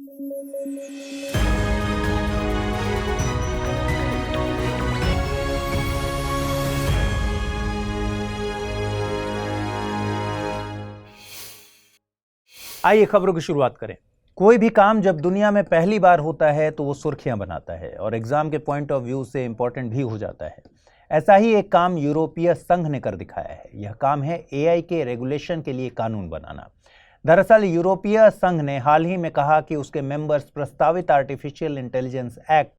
आइए खबरों की शुरुआत करें। कोई भी काम जब दुनिया में पहली बार होता है तो वो सुर्खियां बनाता है और एग्जाम के पॉइंट ऑफ व्यू से इंपॉर्टेंट भी हो जाता है। ऐसा ही एक काम यूरोपीय संघ ने कर दिखाया है। यह काम है एआई के रेगुलेशन के लिए कानून बनाना। दरअसल यूरोपीय संघ ने हाल ही में कहा कि उसके मेंबर्स प्रस्तावित आर्टिफिशियल इंटेलिजेंस एक्ट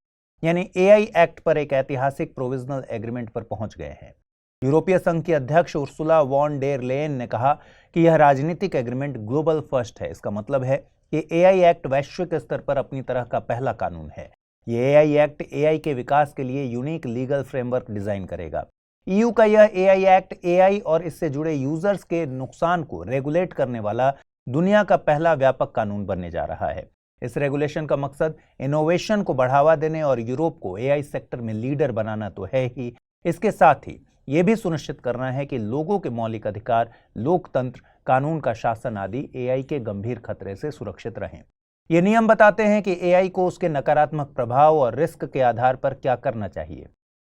यानी एआई एक्ट पर एक ऐतिहासिक प्रोविजनल एग्रीमेंट पर पहुंच गए हैं। यूरोपीय संघ की अध्यक्ष उर्सुला वॉन डेर लेयन ने कहा कि यह राजनीतिक एग्रीमेंट ग्लोबल फर्स्ट है। इसका मतलब है कि एआई एक्ट वैश्विक स्तर पर अपनी तरह का पहला कानून है। ये एआई एक्ट एआई के विकास के लिए यूनिक लीगल फ्रेमवर्क डिजाइन करेगा। ईयू का यह एआई एक्ट एआई और इससे जुड़े यूजर्स के नुकसान को रेगुलेट करने वाला दुनिया का पहला व्यापक कानून बनने जा रहा है। इस रेगुलेशन का मकसद इनोवेशन को बढ़ावा देने और यूरोप को एआई सेक्टर में लीडर बनाना तो है ही, इसके साथ ही यह भी सुनिश्चित करना है कि लोगों के मौलिक अधिकार, लोकतंत्र, कानून का शासन आदि एआई के गंभीर खतरे से सुरक्षित रहें। ये नियम बताते हैं कि एआई को उसके नकारात्मक प्रभाव और रिस्क के आधार पर क्या करना चाहिए।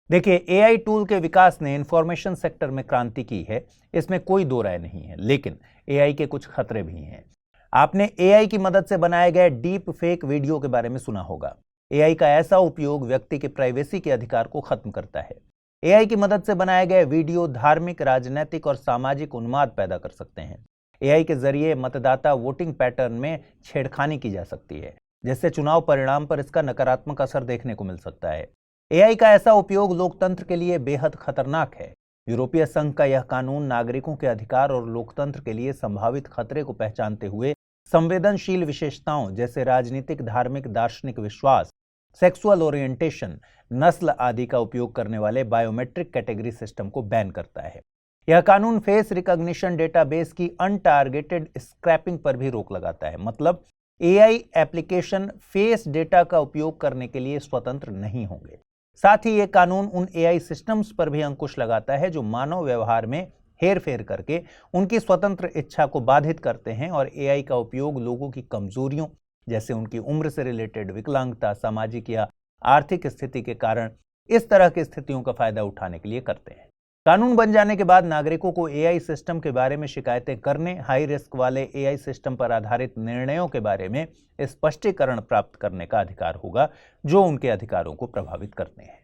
देखिए, एआई टूल के विकास ने इंफॉर्मेशन सेक्टर में क्रांति की है, इसमें कोई दो राय नहीं है, लेकिन एआई के कुछ खतरे भी हैं। आपने एआई की मदद से बनाए गए डीप फेक वीडियो के बारे में सुना होगा। एआई का ऐसा उपयोग व्यक्ति के प्राइवेसी के अधिकार को खत्म करता है। एआई की मदद से बनाए गए वीडियो धार्मिक, राजनीतिक और सामाजिक उन्माद पैदा कर सकते हैं। एआई के जरिए मतदाता वोटिंग पैटर्न में छेड़खानी की जा सकती है, जिससे चुनाव परिणाम पर इसका नकारात्मक असर देखने को मिल सकता है। एआई का ऐसा उपयोग लोकतंत्र के लिए बेहद खतरनाक है। यूरोपीय संघ का यह कानून नागरिकों के अधिकार और लोकतंत्र के लिए संभावित खतरे को पहचानते हुए संवेदनशील विशेषताओं जैसे राजनीतिक, धार्मिक, दार्शनिक विश्वास, सेक्सुअल ओरिएंटेशन, नस्ल आदि का उपयोग करने वाले बायोमेट्रिक कैटेगरी सिस्टम को बैन करता है। यह कानून फेस रिकॉग्निशन डेटाबेस की अनटारगेटेड स्क्रैपिंग पर भी रोक लगाता है। मतलब एआई एप्लीकेशन फेस डेटा का उपयोग करने के लिए स्वतंत्र नहीं होंगे। साथ ही यह कानून उन एआई सिस्टम्स पर भी अंकुश लगाता है जो मानव व्यवहार में हेरफेर करके उनकी स्वतंत्र इच्छा को बाधित करते हैं और एआई का उपयोग लोगों की कमजोरियों जैसे उनकी उम्र से रिलेटेड विकलांगता, सामाजिक या आर्थिक स्थिति के कारण इस तरह की स्थितियों का फायदा उठाने के लिए करते हैं। कानून बन जाने के बाद नागरिकों को एआई सिस्टम के बारे में शिकायतें करने, हाई रिस्क वाले एआई सिस्टम पर आधारित निर्णयों के बारे में स्पष्टीकरण प्राप्त करने का अधिकार होगा जो उनके अधिकारों को प्रभावित करते हैं।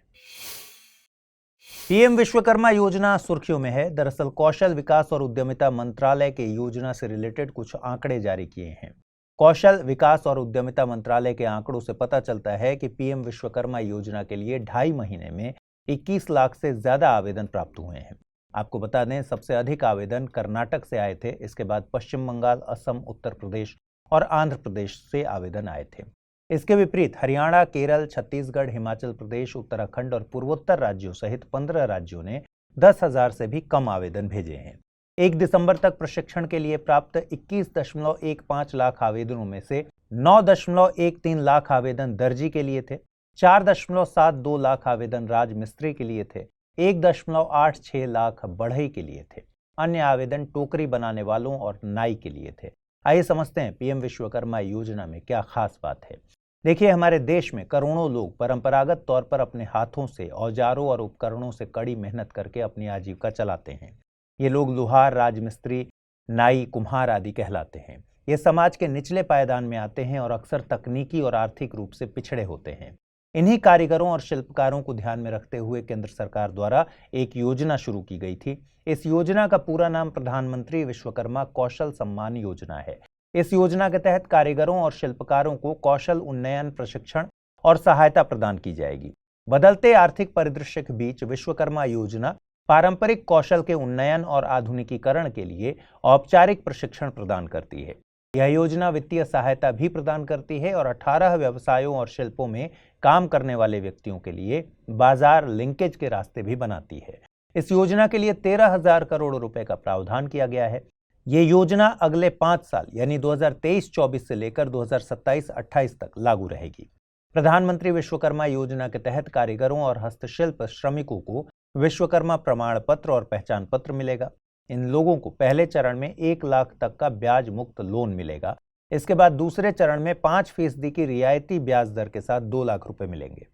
पीएम विश्वकर्मा योजना सुर्खियों में है। दरअसल कौशल विकास और उद्यमिता मंत्रालय के योजना से रिलेटेड कुछ आंकड़े जारी किए हैं। कौशल विकास और उद्यमिता मंत्रालय के आंकड़ों से पता चलता है कि पीएम विश्वकर्मा योजना के लिए 2.5 महीने में 21 लाख से ज्यादा आवेदन प्राप्त हुए हैं। आपको बता दें, सबसे अधिक आवेदन कर्नाटक से आए थे। इसके बाद पश्चिम बंगाल, असम, उत्तर प्रदेश और आंध्र प्रदेश से आवेदन आए थे। इसके विपरीत हरियाणा, केरल, छत्तीसगढ़, हिमाचल प्रदेश, उत्तराखंड और पूर्वोत्तर राज्यों सहित 15 राज्यों ने 10,000 से भी कम आवेदन भेजे हैं। 1 दिसंबर तक प्रशिक्षण के लिए प्राप्त 21.15 लाख आवेदनों में से 9.13 लाख आवेदन दर्जी के लिए थे, 4.72 लाख आवेदन राजमिस्त्री के लिए थे, 1.86 लाख बढ़ई के लिए थे। अन्य आवेदन टोकरी बनाने वालों और नाई के लिए थे। आइए समझते हैं पीएम विश्वकर्मा योजना में क्या खास बात है। देखिए, हमारे देश में करोड़ों लोग परंपरागत तौर पर अपने हाथों से औजारों और उपकरणों से कड़ी मेहनत करके अपनी आजीविका चलाते हैं। ये लोग लुहार, राजमिस्त्री, नाई, कुम्हार आदि कहलाते हैं। ये समाज के निचले पायदान में आते हैं और अक्सर तकनीकी और आर्थिक रूप से पिछड़े होते हैं। इन्हीं कारीगरों और शिल्पकारों को ध्यान में रखते हुए केंद्र सरकार द्वारा एक योजना शुरू की गई थी। इस योजना का पूरा नाम प्रधानमंत्री विश्वकर्मा कौशल सम्मान योजना है। इस योजना के तहत कारीगरों और शिल्पकारों को कौशल उन्नयन, प्रशिक्षण और सहायता प्रदान की जाएगी। बदलते आर्थिक परिदृश्य के बीच विश्वकर्मा योजना पारंपरिक कौशल के उन्नयन और आधुनिकीकरण के लिए औपचारिक प्रशिक्षण प्रदान करती है। यह योजना वित्तीय सहायता भी प्रदान करती है और 18 व्यवसायों और शिल्पों में काम करने वाले व्यक्तियों के लिए बाजार लिंकेज के रास्ते भी बनाती है। इस योजना के लिए 13,000 करोड़ रुपए का प्रावधान किया गया है। ये योजना अगले 5 साल यानी 2023-24 से लेकर 2027-28 तक लागू रहेगी। प्रधानमंत्री विश्वकर्मा योजना के तहत कारीगरों और हस्तशिल्प श्रमिकों को विश्वकर्मा प्रमाण पत्र और पहचान पत्र मिलेगा। इन लोगों को पहले चरण में 1 लाख तक का ब्याज मुक्त लोन मिलेगा इसके बाद दूसरे चरण में 5% की रियायती ब्याज दर के साथ 2 लाख रुपए मिलेंगे।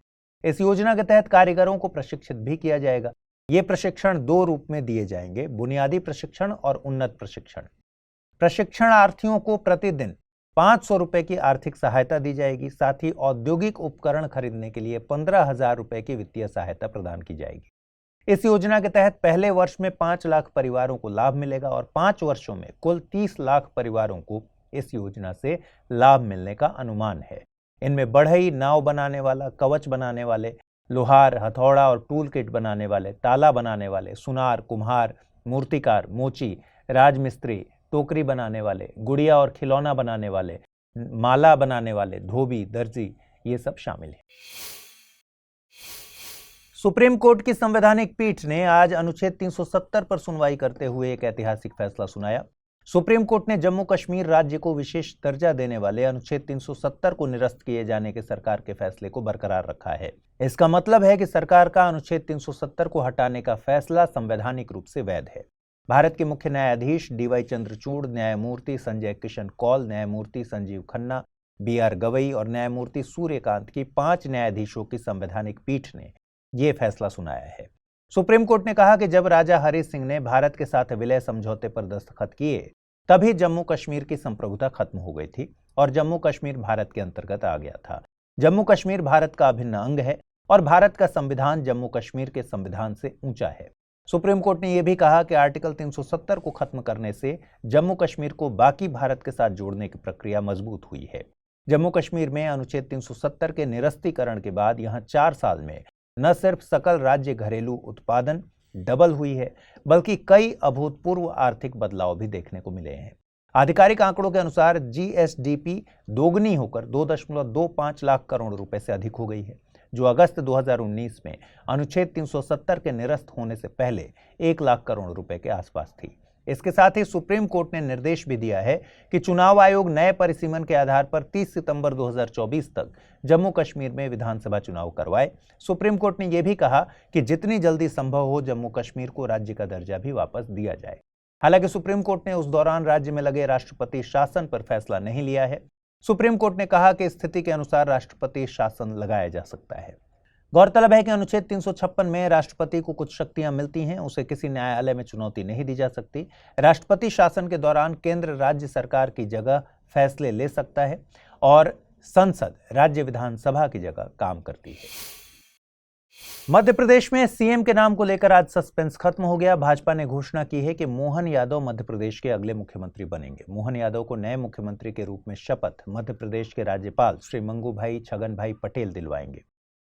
इस योजना के तहत कारीगरों को प्रशिक्षित भी किया जाएगा। ये प्रशिक्षण 2 रूप में दिए जाएंगे, बुनियादी प्रशिक्षण और उन्नत प्रशिक्षण। प्रशिक्षणार्थियों को प्रतिदिन 500 रुपए की आर्थिक सहायता दी जाएगी। साथ ही औद्योगिक उपकरण खरीदने के लिए 15,000 रुपए की वित्तीय सहायता प्रदान की जाएगी। इस योजना के तहत पहले वर्ष में 5 लाख परिवारों को लाभ मिलेगा और 5 वर्षों में कुल 30 लाख परिवारों को इस योजना से लाभ मिलने का अनुमान है। इनमें बढ़ई, नाव बनाने वाला, कवच बनाने वाले, लोहार, हथौड़ा और टूल किट बनाने वाले, ताला बनाने वाले, सुनार, कुम्हार, मूर्तिकार, मोची, राजमिस्त्री, टोकरी बनाने वाले, गुड़िया और खिलौना बनाने वाले, माला बनाने वाले, धोबी, दर्जी, ये सब शामिल है। सुप्रीम कोर्ट की संवैधानिक पीठ ने आज अनुच्छेद 370 पर सुनवाई करते हुए एक ऐतिहासिक फैसला सुनाया। सुप्रीम कोर्ट ने जम्मू कश्मीर राज्य को विशेष दर्जा देने वाले अनुच्छेद 370 को निरस्त किए जाने के सरकार के फैसले को बरकरार रखा है। इसका मतलब है कि सरकार का अनुच्छेद 370 को हटाने का फैसला संवैधानिक रूप से वैध है। भारत के मुख्य न्यायाधीश DY चंद्रचूड़, न्यायमूर्ति संजय किशन कौल, न्यायमूर्ति संजीव खन्ना, BR गवई और न्यायमूर्ति सूर्यकांत की 5 न्यायाधीशों की संवैधानिक पीठ ने यह फैसला सुनाया है। सुप्रीम कोर्ट ने कहा कि जब राजा हरि सिंह ने भारत के साथ विलय समझौते पर दस्तखत किए, तभी जम्मू कश्मीर की संप्रभुता खत्म हो गई थी और जम्मू कश्मीर भारत के अंतर्गत आ गया था। जम्मू कश्मीर भारत का अभिन्न अंग है और भारत का संविधान जम्मू कश्मीर के संविधान से ऊंचा है। सुप्रीम कोर्ट ने यह भी कहा कि आर्टिकल 370 को खत्म करने से जम्मू कश्मीर को बाकी भारत के साथ जोड़ने की प्रक्रिया मजबूत हुई है। जम्मू कश्मीर में अनुच्छेद 370 के निरस्तीकरण के बाद यहां 4 साल में न सिर्फ सकल राज्य घरेलू उत्पादन डबल हुई है, बल्कि कई अभूतपूर्व आर्थिक बदलाव भी देखने को मिले हैं। आधिकारिक आंकड़ों के अनुसार GSDP दोगुनी होकर 2.25 लाख करोड़ रुपए से अधिक हो गई है, जो अगस्त 2019 में अनुच्छेद 370 के निरस्त होने से पहले 1 लाख करोड़ रुपए के आसपास थी। इसके साथ ही सुप्रीम कोर्ट ने निर्देश भी दिया है कि चुनाव आयोग नए परिसीमन के आधार पर 30 सितंबर 2024 तक जम्मू कश्मीर में विधानसभा चुनाव करवाए। सुप्रीम कोर्ट ने यह भी कहा कि जितनी जल्दी संभव हो जम्मू कश्मीर को राज्य का दर्जा भी वापस दिया जाए। हालांकि सुप्रीम कोर्ट ने उस दौरान राज्य में लगे राष्ट्रपति शासन पर फैसला नहीं लिया है। सुप्रीम कोर्ट ने कहा कि स्थिति के अनुसार राष्ट्रपति शासन लगाया जा सकता है। गौरतलब है कि अनुच्छेद 356 में राष्ट्रपति को कुछ शक्तियां मिलती हैं, उसे किसी न्यायालय में चुनौती नहीं दी जा सकती। राष्ट्रपति शासन के दौरान केंद्र राज्य सरकार की जगह फैसले ले सकता है और संसद राज्य विधानसभा की जगह काम करती है। मध्य प्रदेश में CM के नाम को लेकर आज सस्पेंस खत्म हो गया। भाजपा ने घोषणा की है कि मोहन यादव मध्य प्रदेश के अगले मुख्यमंत्री बनेंगे। मोहन यादव को नए मुख्यमंत्री के रूप में शपथ मध्य प्रदेश के राज्यपाल श्री मंगू भाई छगन भाई पटेल दिलवाएंगे।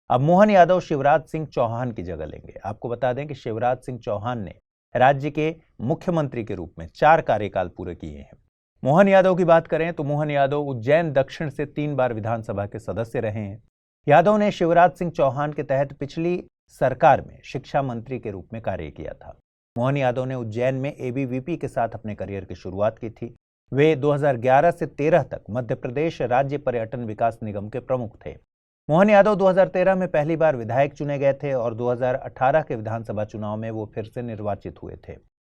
अब मोहन यादव शिवराज सिंह चौहान की जगह लेंगे। आपको बता दें कि शिवराज सिंह चौहान ने राज्य के मुख्यमंत्री के रूप में 4 कार्यकाल पूरे किए हैं। मोहन यादव की बात करें तो मोहन यादव उज्जैन दक्षिण से 3 बार विधानसभा के सदस्य रहे हैं। यादव ने शिवराज सिंह चौहान के तहत पिछली सरकार में शिक्षा मंत्री के रूप में कार्य किया था। मोहन यादव ने उज्जैन में ABVP के साथ अपने करियर की शुरुआत की थी। वे 2011 से 13 तक मध्य प्रदेश राज्य पर्यटन विकास निगम के प्रमुख थे। मोहन यादव 2013 में पहली बार विधायक चुने गए थे और 2018 के विधानसभा चुनाव में वो फिर से निर्वाचित हुए थे।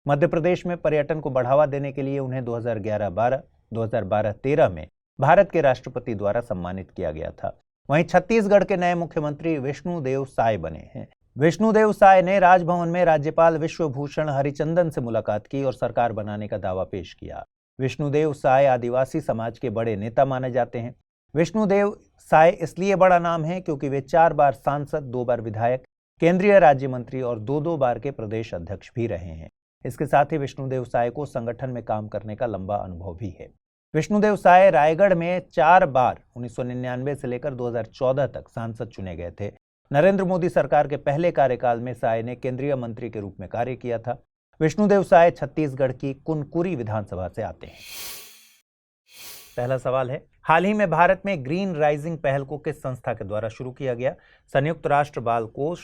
मध्य प्रदेश में पर्यटन को बढ़ावा देने के लिए उन्हें 2011-12, 2012-13 में भारत के राष्ट्रपति द्वारा सम्मानित किया गया था। वहीं छत्तीसगढ़ के नए मुख्यमंत्री विष्णुदेव साय बने हैं। विष्णुदेव साय ने राजभवन में राज्यपाल विश्वभूषण हरिचंदन से मुलाकात की और सरकार बनाने का दावा पेश किया। विष्णुदेव साय आदिवासी समाज के बड़े नेता माने जाते हैं। विष्णुदेव साय इसलिए बड़ा नाम है क्योंकि वे 4 बार सांसद, 2 बार विधायक, केंद्रीय राज्य मंत्री और 2-2 बार के प्रदेश अध्यक्ष भी रहे हैं। इसके साथ ही विष्णुदेव साय को संगठन में काम करने का लंबा अनुभव भी है। विष्णुदेव साय रायगढ़ में 4 बार 1999 से लेकर 2014 तक सांसद चुने गए थे। नरेंद्र मोदी सरकार के पहले कार्यकाल में साय ने केंद्रीय मंत्री के रूप में कार्य किया था। विष्णुदेव साय छत्तीसगढ़ की कुनकुरी विधानसभा से आते हैं। पहला सवाल है, हाल ही में भारत में ग्रीन राइजिंग पहल को किस संस्था के द्वारा शुरू किया गया? संयुक्त राष्ट्र बाल कोष,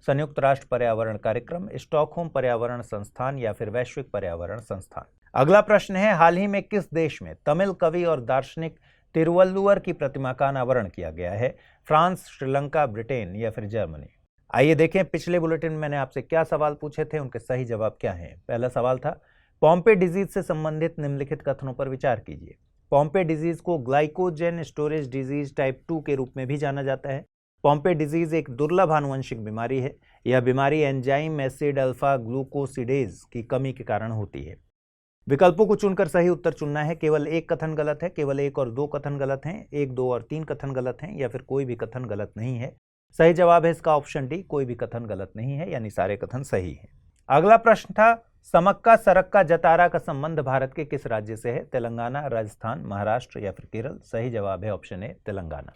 संयुक्त राष्ट्र पर्यावरण कार्यक्रम, स्टॉकहोम पर्यावरण संस्थान या फिर वैश्विक पर्यावरण संस्थान? अगला प्रश्न है, हाल ही में किस देश में तमिल कवि और दार्शनिक तिरुवल्लुवर की प्रतिमा का अनावरण किया गया है? फ्रांस, श्रीलंका, ब्रिटेन या फिर जर्मनी? आइए देखें पिछले बुलेटिन में मैंने आपसे क्या सवाल पूछे थे, उनके सही जवाब क्या हैं। पहला सवाल था, पॉम्पे डिजीज से संबंधित निम्नलिखित कथनों पर विचार कीजिए। पॉम्पे डिजीज को ग्लाइकोजन स्टोरेज डिजीज टाइप 2 के रूप में भी जाना जाता है। पॉम्पे डिजीज एक दुर्लभ आनुवंशिक बीमारी है। यह बीमारी एंजाइम एसिड अल्फा ग्लूकोसिडेज की कमी के कारण होती है। विकल्पों को चुनकर सही उत्तर चुनना है। केवल एक कथन गलत है, केवल 1 और 2 कथन गलत हैं, 1, 2 और 3 कथन गलत हैं, या फिर कोई भी कथन गलत नहीं है। सही जवाब है इसका ऑप्शन डी, कोई भी कथन गलत नहीं है, यानी सारे कथन सही हैं। अगला प्रश्न था, समक्का सरक्का जतारा का संबंध भारत के किस राज्य से है? तेलंगाना, राजस्थान, महाराष्ट्र या फिर केरल? सही जवाब है ऑप्शन ए, तेलंगाना।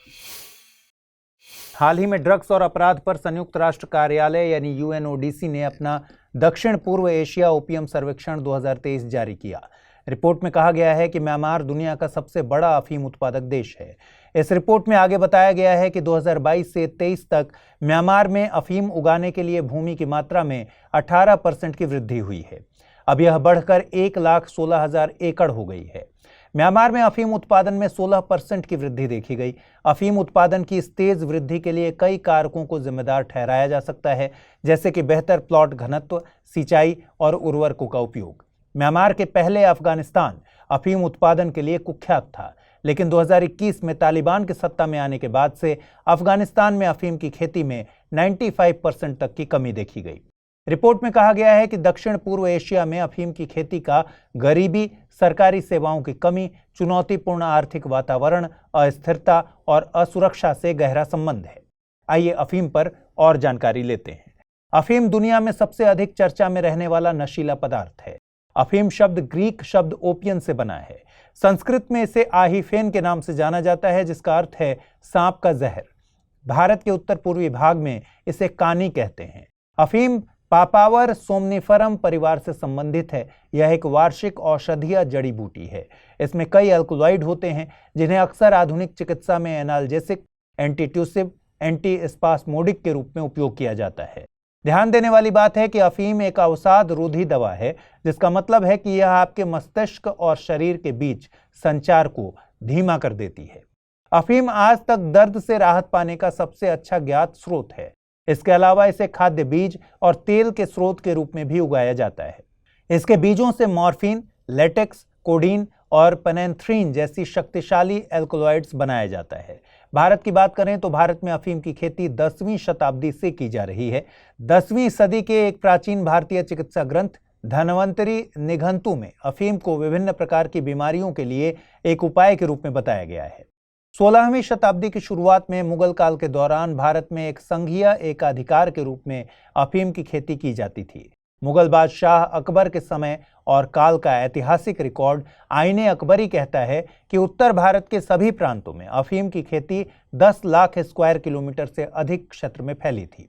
हाल ही में ड्रग्स और अपराध पर संयुक्त राष्ट्र कार्यालय यानी यूएनओडीसी ने अपना दक्षिण पूर्व एशिया ओपियम सर्वेक्षण 2023 जारी किया। रिपोर्ट में कहा गया है कि म्यांमार दुनिया का सबसे बड़ा अफीम उत्पादक देश है। इस रिपोर्ट में आगे बताया गया है कि 2022 से 23 तक म्यांमार में अफीम उगाने के लिए भूमि की मात्रा में 18% की वृद्धि हुई है। अब यह बढ़कर 1,16,000 एकड़ हो गई है। म्यांमार में अफीम उत्पादन में 16% की वृद्धि देखी गई। अफीम उत्पादन की इस तेज वृद्धि के लिए कई कारकों को जिम्मेदार ठहराया जा सकता है, जैसे कि बेहतर प्लॉट घनत्व, सिंचाई और उर्वरकों का उपयोग। म्यांमार के पहले अफगानिस्तान अफीम उत्पादन के लिए कुख्यात था, लेकिन 2021 में तालिबान के सत्ता में आने के बाद से अफगानिस्तान में अफीम की खेती में 95% तक की कमी देखी गई। रिपोर्ट में कहा गया है कि दक्षिण पूर्व एशिया में अफीम की खेती का गरीबी, सरकारी सेवाओं की कमी, चुनौतीपूर्ण आर्थिक वातावरण, अस्थिरता और असुरक्षा से गहरा संबंध है। आइए अफीम पर और जानकारी लेते हैं। अफीम दुनिया में सबसे अधिक चर्चा में रहने वाला नशीला पदार्थ है। अफीम शब्द ग्रीक शब्द ओपियन से बना है। संस्कृत में इसे आहिफेन के नाम से जाना जाता है, जिसका अर्थ है सांप का जहर। भारत के उत्तर पूर्वी भाग में इसे कानी कहते हैं। अफीम पापावर सोमनिफरम परिवार से संबंधित है। यह एक वार्षिक औषधीय जड़ी बूटी है। इसमें कई अल्कलॉइड होते हैं, जिन्हें अक्सर आधुनिक चिकित्सा में एनाल्जेसिक, एंटीट्यूसिव, एंटीस्पास्मोडिक के रूप में उपयोग किया जाता है। ध्यान देने वाली बात है कि अफीम एक अवसाद रोधी दवा है, जिसका मतलब है कि यह आपके मस्तिष्क और शरीर के बीच संचार को धीमा कर देती है। अफीम आज तक दर्द से राहत पाने का सबसे अच्छा ज्ञात स्रोत है। इसके अलावा इसे खाद्य बीज और तेल के स्रोत के रूप में भी उगाया जाता है। इसके बीजों से मॉर्फिन, लेटेक्स, कोडीन और पेनेंथ्रीन जैसी शक्तिशाली एल्कलॉइड्स बनाया जाता है। भारत की बात करें तो भारत में अफीम की खेती 10वीं शताब्दी से की जा रही है। 10वीं सदी के एक प्राचीन भारतीय चिकित्सा ग्रंथ धन्वंतरी निघंटु में अफीम को विभिन्न प्रकार की बीमारियों के लिए एक उपाय के रूप में बताया गया है। 16वीं शताब्दी की शुरुआत में मुगल काल के दौरान भारत में एक संघीय एकाधिकार के रूप में अफीम की खेती की जाती थी। मुगल बादशाह अकबर के समय और काल का ऐतिहासिक रिकॉर्ड आईने अकबरी कहता है कि उत्तर भारत के सभी प्रांतों में अफीम की खेती 10 लाख स्क्वायर किलोमीटर से अधिक क्षेत्र में फैली थी।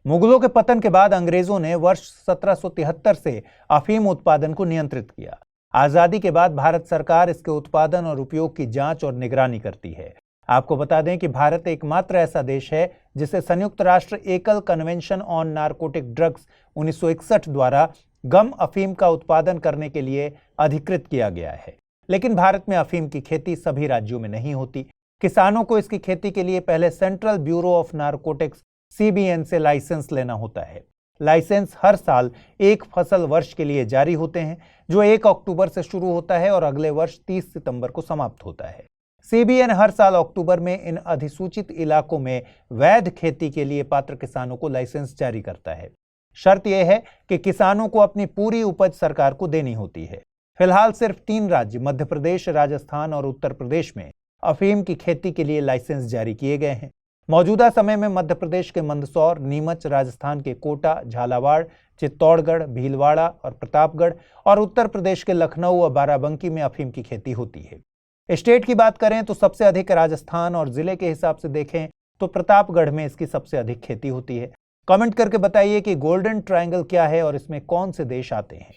मुगलों के पतन के बाद अंग्रेजों ने वर्ष 1773 से अफीम उत्पादन को नियंत्रित किया। आजादी के बाद भारत सरकार इसके उत्पादन और उपयोग की जांच और निगरानी करती है। आपको बता दें कि भारत एकमात्र ऐसा देश है जिसे संयुक्त राष्ट्र एकल कन्वेंशन ऑन नारकोटिक ड्रग्स 1961 द्वारा गम अफीम का उत्पादन करने के लिए अधिकृत किया गया है। लेकिन भारत में अफीम की खेती सभी राज्यों में नहीं होती। किसानों को इसकी खेती के लिए पहले central bureau of narcotics CBN से लाइसेंस लेना होता है। लाइसेंस हर साल एक फसल वर्ष के लिए जारी होते हैं, जो 1 अक्टूबर से शुरू होता है और अगले वर्ष 30 सितंबर को समाप्त होता है। CBN हर साल अक्टूबर में इन अधिसूचित इलाकों में वैध खेती के लिए पात्र किसानों को लाइसेंस जारी करता है। शर्त यह है कि किसानों को अपनी पूरी उपज सरकार को देनी होती है। फिलहाल सिर्फ 3 राज्य मध्य प्रदेश, राजस्थान और उत्तर प्रदेश में अफीम की खेती के लिए लाइसेंस जारी किए गए हैं। मौजूदा समय में मध्य प्रदेश के मंदसौर, नीमच, राजस्थान के कोटा, झालावाड़, चित्तौड़गढ़, भीलवाड़ा और प्रतापगढ़ और उत्तर प्रदेश के लखनऊ और बाराबंकी में अफीम की खेती होती है। स्टेट की बात करें तो सबसे अधिक राजस्थान और जिले के हिसाब से देखें तो प्रतापगढ़ में इसकी सबसे अधिक खेती होती है। कमेंट करके बताइए कि गोल्डन ट्रायंगल क्या है और इसमें कौन से देश आते हैं।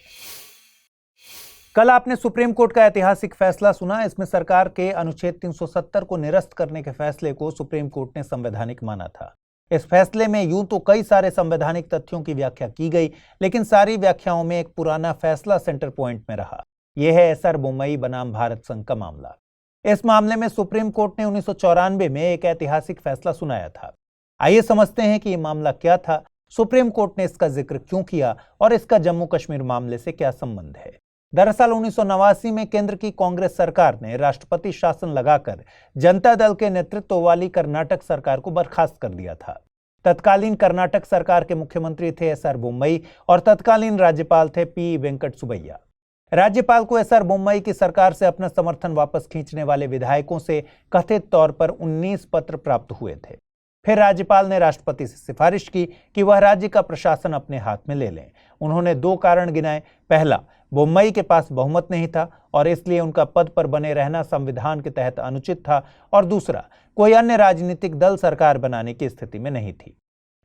कल आपने सुप्रीम कोर्ट का ऐतिहासिक फैसला सुना। इसमें सरकार के अनुच्छेद 370 को निरस्त करने के फैसले को सुप्रीम कोर्ट ने संवैधानिक माना था। इस फैसले में यूं तो कई सारे संवैधानिक तथ्यों की व्याख्या की गई, लेकिन सारी व्याख्याओं में एक पुराना फैसला सेंटर पॉइंट में रहा। यह है एसआर बोम्मई बनाम भारत संघ का मामला। इस मामले में सुप्रीम कोर्ट ने 1994 में एक ऐतिहासिक फैसला सुनाया था। आइए समझते हैं कि यह मामला क्या था, सुप्रीम कोर्ट ने इसका जिक्र क्यों किया और इसका जम्मू कश्मीर मामले से क्या संबंध है। दरअसल 1989 में केंद्र की कांग्रेस सरकार ने राष्ट्रपति शासन लगाकर जनता दल के नेतृत्व वाली कर्नाटक सरकार को बर्खास्त कर दिया था। तत्कालीन कर्नाटक सरकार के मुख्यमंत्री थे एस आर बोम्मई और तत्कालीन राज्यपाल थे पी वेंकट सुबैया। राज्यपाल को एस आर बोम्मई की सरकार से अपना समर्थन वापस खींचने वाले विधायकों से कथित तौर पर 19 पत्र प्राप्त हुए थे। फिर राज्यपाल ने राष्ट्रपति से सिफारिश की कि वह राज्य का प्रशासन अपने हाथ में ले लें। उन्होंने 2 कारण गिनाए। पहला, बोम्मई के पास बहुमत नहीं था और इसलिए उनका पद पर बने रहना संविधान के तहत अनुचित था, और दूसरा, कोई अन्य राजनीतिक दल सरकार बनाने की स्थिति में नहीं थी।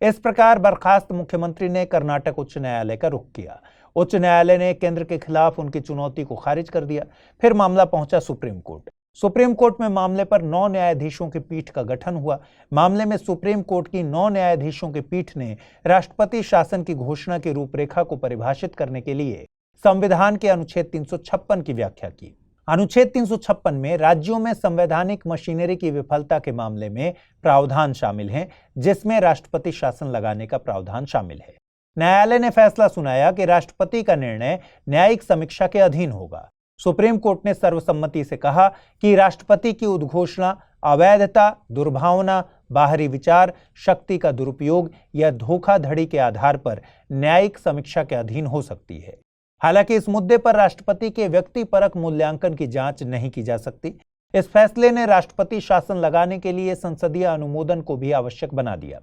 इस प्रकार बर्खास्त मुख्यमंत्री ने कर्नाटक उच्च न्यायालय का रुख किया। उच्च न्यायालय ने केंद्र के खिलाफ उनकी चुनौती को खारिज कर दिया। फिर मामला पहुंचा सुप्रीम कोर्ट। सुप्रीम कोर्ट में मामले पर 9 न्यायाधीशों की पीठ का गठन हुआ। मामले में सुप्रीम कोर्ट की 9 न्यायाधीशों की पीठ ने राष्ट्रपति शासन की घोषणा की रूपरेखा को परिभाषित करने के लिए संविधान के अनुच्छेद 356 की व्याख्या की। अनुच्छेद 356 में राज्यों में संवैधानिक मशीनरी की विफलता के मामले में प्रावधान शामिल हैं, जिसमें राष्ट्रपति शासन लगाने का प्रावधान शामिल है। न्यायालय ने फैसला सुनाया कि राष्ट्रपति का निर्णय न्यायिक समीक्षा के अधीन होगा। सुप्रीम कोर्ट ने सर्वसम्मति से कहा कि राष्ट्रपति की उद्घोषणा अवैधता, दुर्भावना, बाहरी विचार, शक्ति का दुरुपयोग या धोखाधड़ी के आधार पर न्यायिक समीक्षा के अधीन हो सकती है। हालांकि इस मुद्दे पर राष्ट्रपति के व्यक्तिपरक मूल्यांकन की जांच नहीं की जा सकती। इस फैसले ने राष्ट्रपति शासन लगाने के लिए संसदीय अनुमोदन को भी आवश्यक बना दिया।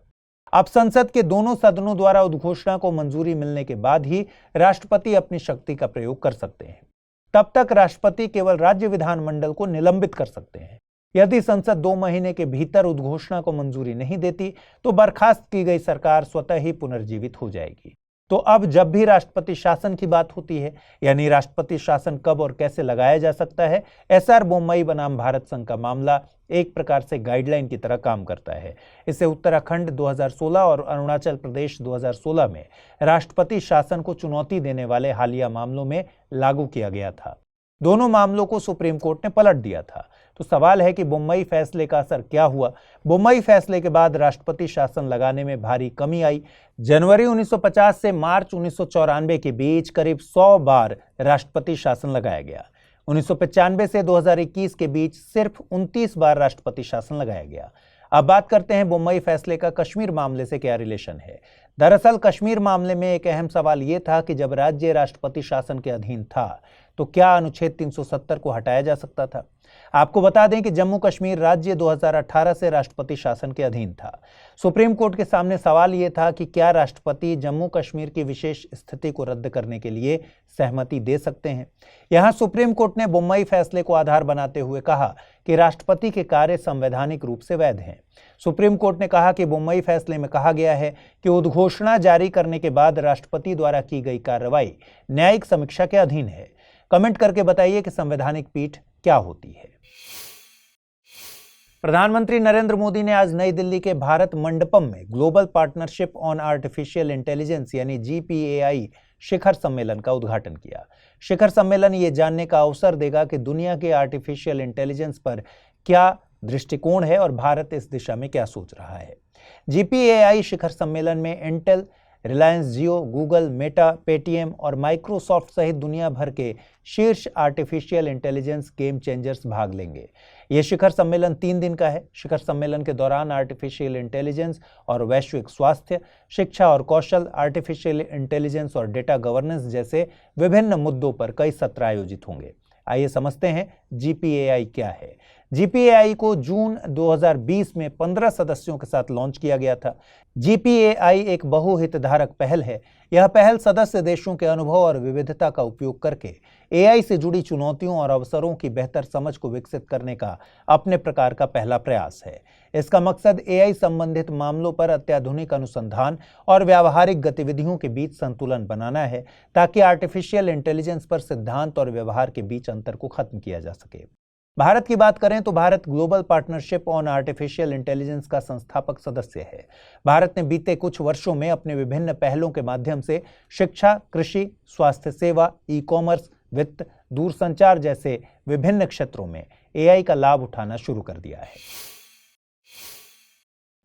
अब संसद के दोनों सदनों द्वारा उद्घोषणा को मंजूरी मिलने के बाद ही राष्ट्रपति अपनी शक्ति का प्रयोग कर सकते हैं। तब तक राष्ट्रपति केवल राज्य विधानमंडल को निलंबित कर सकते हैं। यदि संसद 2 महीने के भीतर उद्घोषणा को मंजूरी नहीं देती तो बर्खास्त की गई सरकार स्वतः ही पुनर्जीवित हो जाएगी। तो अब जब भी राष्ट्रपति शासन की बात होती है, यानी राष्ट्रपति शासन कब और कैसे लगाया जा सकता है, एस आर बोम्मई बनाम भारत संघ का मामला एक प्रकार से गाइडलाइन की तरह काम करता है। इसे उत्तराखंड 2016 और अरुणाचल प्रदेश 2016 में राष्ट्रपति शासन को चुनौती देने वाले हालिया मामलों में लागू किया गया था। दोनों मामलों को सुप्रीम कोर्ट ने पलट दिया था। तो सवाल है कि बोम्मई फैसले का असर क्या हुआ। बोम्मई फैसले के बाद राष्ट्रपति शासन लगाने में भारी कमी आई। जनवरी 1950 से मार्च 1994 के बीच करीब 100 बार राष्ट्रपति शासन लगाया गया। 1995 से 2021 के बीच सिर्फ 29 बार राष्ट्रपति शासन लगाया गया। अब बात करते हैं बोम्मई फैसले का कश्मीर मामले से क्या रिलेशन है। दरअसल कश्मीर मामले में एक अहम सवाल यह था कि जब राज्य राष्ट्रपति शासन के अधीन था तो क्या अनुच्छेद 370 को हटाया जा सकता था। आपको बता दें कि जम्मू कश्मीर राज्य 2018 से राष्ट्रपति शासन के अधीन था। सुप्रीम कोर्ट के सामने सवाल यह था कि क्या राष्ट्रपति जम्मू कश्मीर की विशेष स्थिति को रद्द करने के लिए सहमति दे सकते हैं। यहां सुप्रीम कोर्ट ने बोम्मई फैसले को आधार बनाते हुए कहा कि राष्ट्रपति के कार्य संवैधानिक रूप से वैध हैं। सुप्रीम कोर्ट ने कहा कि बोम्मई फैसले में कहा गया है कि उद्घोषणा जारी करने के बाद राष्ट्रपति द्वारा की गई कार्रवाई न्यायिक समीक्षा के अधीन है। कमेंट करके बताइए कि संवैधानिक पीठ क्या होती है। प्रधानमंत्री नरेंद्र मोदी ने आज नई दिल्ली के भारत मंडपम में global partnership on artificial intelligence यानी GPAI शिखर सम्मेलन का उद्घाटन किया। शिखर सम्मेलन ये जानने का अवसर देगा कि दुनिया के आर्टिफिशियल इंटेलिजेंस पर क्या दृष्टिकोण है और भारत इस दिशा में क्या सोच रहा है। GPAI शिखर सम्मेलन में इंटेल, रिलायंस जियो, गूगल, मेटा, पेटीएम और माइक्रोसॉफ्ट सहित दुनिया भर के शीर्ष आर्टिफिशियल इंटेलिजेंस गेम चेंजर्स भाग लेंगे। यह शिखर सम्मेलन 3 दिन का है। शिखर सम्मेलन के दौरान आर्टिफिशियल इंटेलिजेंस और वैश्विक स्वास्थ्य, शिक्षा और कौशल, आर्टिफिशियल इंटेलिजेंस और डेटा गवर्नेंस जैसे विभिन्न मुद्दों पर कई सत्र आयोजित होंगे। आइए समझते हैं GPAI क्या है। GPAI को जून 2020 में 15 सदस्यों के साथ लॉन्च किया गया था। GPAI एक बहुहितधारक पहल है। यह पहल सदस्य देशों के अनुभव और विविधता का उपयोग करके AI से जुड़ी चुनौतियों और अवसरों की बेहतर समझ को विकसित करने का अपने प्रकार का पहला प्रयास है। इसका मकसद AI संबंधित मामलों पर अत्याधुनिक अनुसंधान और व्यावहारिक गतिविधियों के बीच संतुलन बनाना है, ताकि आर्टिफिशियल इंटेलिजेंस पर सिद्धांत और व्यवहार के बीच अंतर को खत्म किया जा सके। भारत की बात करें तो Bharat global partnership on artificial intelligence का संस्थापक सदस्य है। भारत ने बीते कुछ वर्षों में अपने विभिन्न पहलों के माध्यम से शिक्षा, कृषि, स्वास्थ्य सेवा, ई-कॉमर्स, वित्त, दूरसंचार जैसे विभिन्न क्षेत्रों में AI का लाभ उठाना शुरू कर दिया है।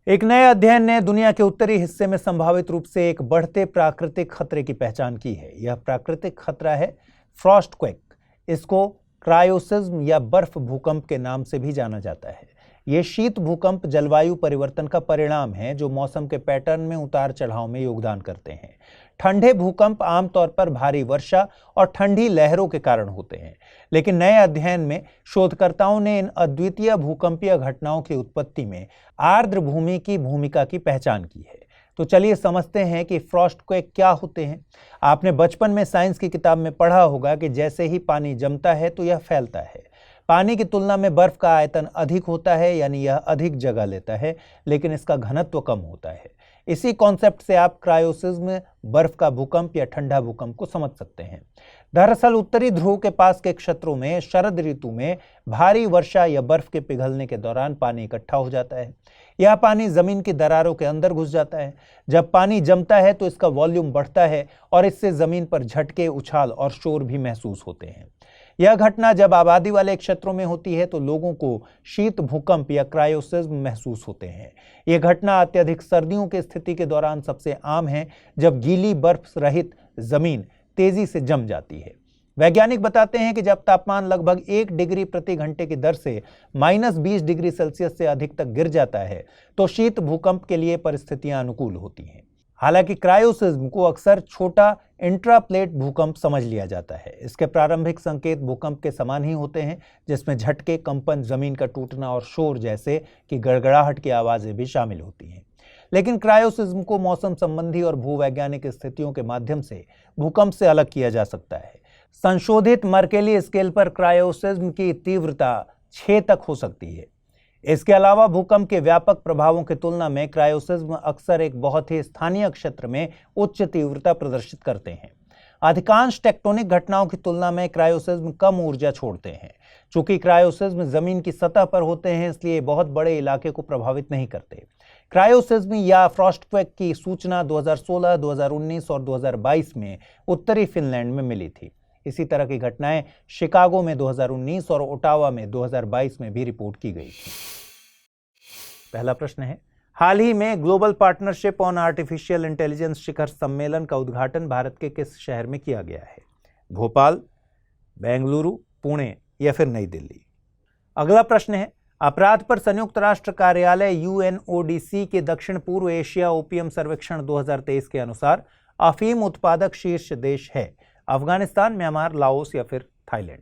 एक नए अध्ययन ने दुनिया के उत्तरी हिस्से में संभावित रूप से एक बढ़ते प्राकृतिक खतरे की पहचान की है। यह प्राकृतिक खतरा है फ्रॉस्टक्वेक, इसको क्रायोसिज्म या बर्फ भूकंप के नाम से भी जाना जाता है। ये शीत भूकंप जलवायु परिवर्तन का परिणाम है जो मौसम के पैटर्न में उतार चढ़ाव में योगदान करते हैं। ठंडे भूकंप आमतौर पर भारी वर्षा और ठंडी लहरों के कारण होते हैं, लेकिन नए अध्ययन में शोधकर्ताओं ने इन अद्वितीय भूकंपीय घटनाओं की उत्पत्ति में आर्द्र भूमि की भूमिका की पहचान की है। तो चलिए समझते हैं कि फ्रॉस्टक्वेक क्या होते हैं। आपने बचपन में साइंस की किताब में पढ़ा होगा कि जैसे ही पानी जमता है तो यह फैलता है। पानी की तुलना में बर्फ का आयतन अधिक होता है, यानी यह अधिक जगह लेता है, लेकिन इसका घनत्व कम होता है। इसी कॉन्सेप्ट से आप क्रायोसिज्म, बर्फ का भूकंप या ठंडा भूकंप को समझ सकते हैं। दरअसल उत्तरी ध्रुव के पास के क्षेत्रों में शरद ऋतु में भारी वर्षा या बर्फ के पिघलने के दौरान पानी इकट्ठा हो जाता है। यह पानी जमीन की दरारों के अंदर घुस जाता है। जब पानी जमता है तो इसका वॉल्यूम बढ़ता है और इससे जमीन पर झटके, उछाल और शोर भी महसूस होते हैं। यह घटना जब आबादी वाले क्षेत्रों में होती है तो लोगों को शीत भूकंप या क्रायोसिज्म महसूस होते हैं। यह घटना अत्यधिक सर्दियों की स्थिति के दौरान सबसे आम है, जब गीली बर्फ रहित जमीन तेजी से जम जाती है। वैज्ञानिक बताते हैं कि जब तापमान लगभग 1 डिग्री प्रति घंटे की दर से -20 डिग्री सेल्सियस से अधिक तक गिर जाता है तो शीत भूकंप के लिए परिस्थितियां अनुकूल होती हैं। हालांकि क्रायोसिज्म को अक्सर छोटा इंट्राप्लेट भूकंप समझ लिया जाता है। इसके प्रारंभिक संकेत भूकंप के समान ही होते हैं, जिसमें झटके, कंपन, जमीन का टूटना और शोर जैसे कि गड़गड़ाहट की आवाजें भी शामिल होती हैं। लेकिन क्रायोसिज्म को मौसम संबंधी और भूवैज्ञानिक स्थितियों के माध्यम से भूकंप से अलग किया जा सकता है। संशोधित मर्केली स्केल पर क्रायोसिज्म की तीव्रता 6 तक हो सकती है। इसके अलावा भूकंप के व्यापक प्रभावों की तुलना में क्रायोसिज्म अक्सर एक बहुत ही स्थानीय क्षेत्र में उच्च तीव्रता प्रदर्शित करते हैं। अधिकांश टेक्टोनिक घटनाओं की तुलना में क्रायोसिज्म कम ऊर्जा छोड़ते हैं। चूंकि क्रायोसिज्म जमीन की सतह पर होते हैं, इसलिए बहुत बड़े इलाके को प्रभावित नहीं करते। क्रायोसिज्म या फ्रॉस्टक्वेक की सूचना 2016, 2019 और 2022 में उत्तरी फिनलैंड में मिली थी। इसी तरह की घटनाएं शिकागो में 2019 और ओटावा में 2022 में भी रिपोर्ट की गई थी। पहला प्रश्न है, हाल ही में global partnership on artificial intelligence शिखर सम्मेलन का उद्घाटन भारत के किस शहर में किया गया है? भोपाल, बेंगलुरु, पुणे या फिर नई दिल्ली? अगला प्रश्न है, अपराध पर संयुक्त राष्ट्र कार्यालय UNODC के दक्षिण पूर्व एशिया ओपीएम सर्वेक्षण 2023 के अनुसार अफीम उत्पादक शीर्ष देश है अफगानिस्तान, म्यांमार, लाओस या फिर थाईलैंड?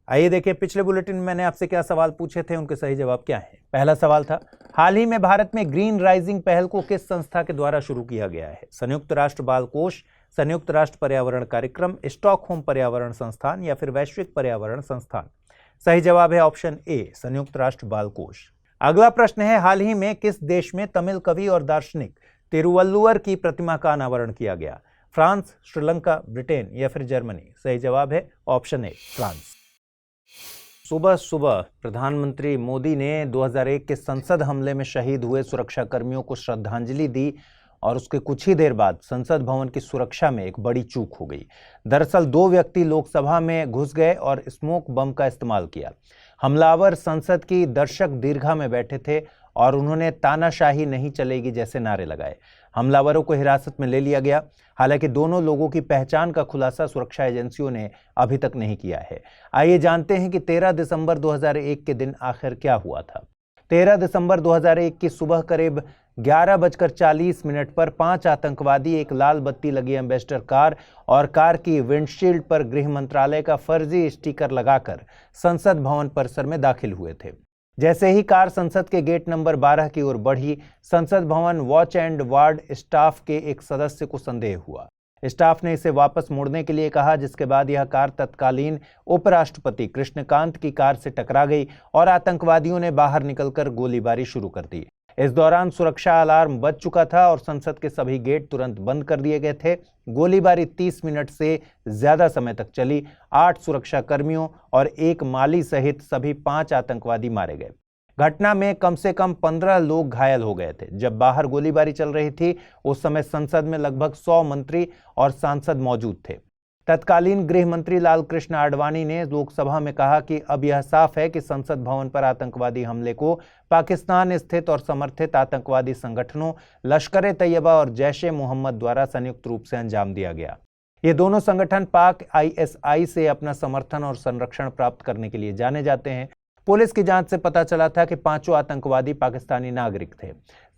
आइए देखिए, पिछले बुलेटिन में मैंने आपसे क्या सवाल पूछे थे, उनके सही जवाब क्या है। पहला सवाल था, हाल ही में भारत में ग्रीन राइजिंग पहल को किस संस्था के द्वारा शुरू किया गया है? संयुक्त राष्ट्र बाल कोष, संयुक्त राष्ट्र पर्यावरण कार्यक्रम, स्टॉकहोम पर्यावरण संस्थान या फिर वैश्विक पर्यावरण संस्थान? सही जवाब है ऑप्शन ए, संयुक्त राष्ट्र बाल कोष। अगला प्रश्न है, हाल ही में किस देश में तमिल कवि और दार्शनिक तिरुवल्लुवर की प्रतिमा का अनावरण किया गया? फ्रांस, श्रीलंका, ब्रिटेन या फिर जर्मनी? सही जवाब है ऑप्शन ए, फ्रांस। सुबह सुबह प्रधानमंत्री मोदी ने 2001 के संसद हमले में शहीद हुए सुरक्षा कर्मियों को श्रद्धांजलि दी और उसके कुछ ही देर बाद संसद भवन की सुरक्षा में एक बड़ी चूक हो गई। दरअसल 2 व्यक्ति लोकसभा में घुस गए और स्मोक बम का इस्तेमाल किया। हमलावर संसद की दर्शक दीर्घा में बैठे थे और उन्होंने तानाशाही नहीं चलेगी जैसे नारे लगाए। हमलावरों को हिरासत में ले लिया गया। हालांकि दोनों लोगों की पहचान का खुलासा सुरक्षा एजेंसियों ने अभी तक नहीं किया है। आइए जानते हैं कि 13 दिसंबर 2001 के दिन आखिर क्या हुआ था। 13 दिसंबर 2001 की सुबह करीब 11:40 पर 5 आतंकवादी एक लाल बत्ती लगी एम्बेसडर कार और कार की विंडशील्ड पर गृह मंत्रालय का फर्जी स्टिकर लगाकर संसद भवन परिसर में दाखिल हुए थे। जैसे ही कार संसद के गेट नंबर 12 की ओर बढ़ी, संसद भवन वॉच एंड वार्ड स्टाफ के एक सदस्य को संदेह हुआ। स्टाफ ने इसे वापस मोड़ने के लिए कहा, जिसके बाद यह कार तत्कालीन उपराष्ट्रपति कृष्णकांत की कार से टकरा गई और आतंकवादियों ने बाहर निकलकर गोलीबारी शुरू कर दी। इस दौरान सुरक्षा अलार्म बज चुका था और संसद के सभी गेट तुरंत बंद कर दिए गए थे। गोलीबारी 30 मिनट से ज्यादा समय तक चली। 8 सुरक्षा कर्मियों और एक माली सहित सभी 5 आतंकवादी मारे गए। घटना में कम से कम 15 लोग घायल हो गए थे। जब बाहर गोलीबारी चल रही थी, उस समय संसद में लगभग 100 मंत्री और सांसद मौजूद थे। तत्कालीन गृह मंत्री लाल कृष्ण आडवाणी ने लोकसभा में कहा कि अब यह साफ है कि संसद भवन पर आतंकवादी हमले को पाकिस्तान स्थित और समर्थित आतंकवादी संगठनों लश्कर-ए-तैयबा और जैश-ए-मोहम्मद द्वारा संयुक्त रूप से अंजाम दिया गया। ये दोनों संगठन पाक आईएसआई से अपना समर्थन और संरक्षण प्राप्त करने के लिए जाने जाते हैं। पुलिस की जांच से पता चला था कि 5 आतंकवादी पाकिस्तानी नागरिक थे।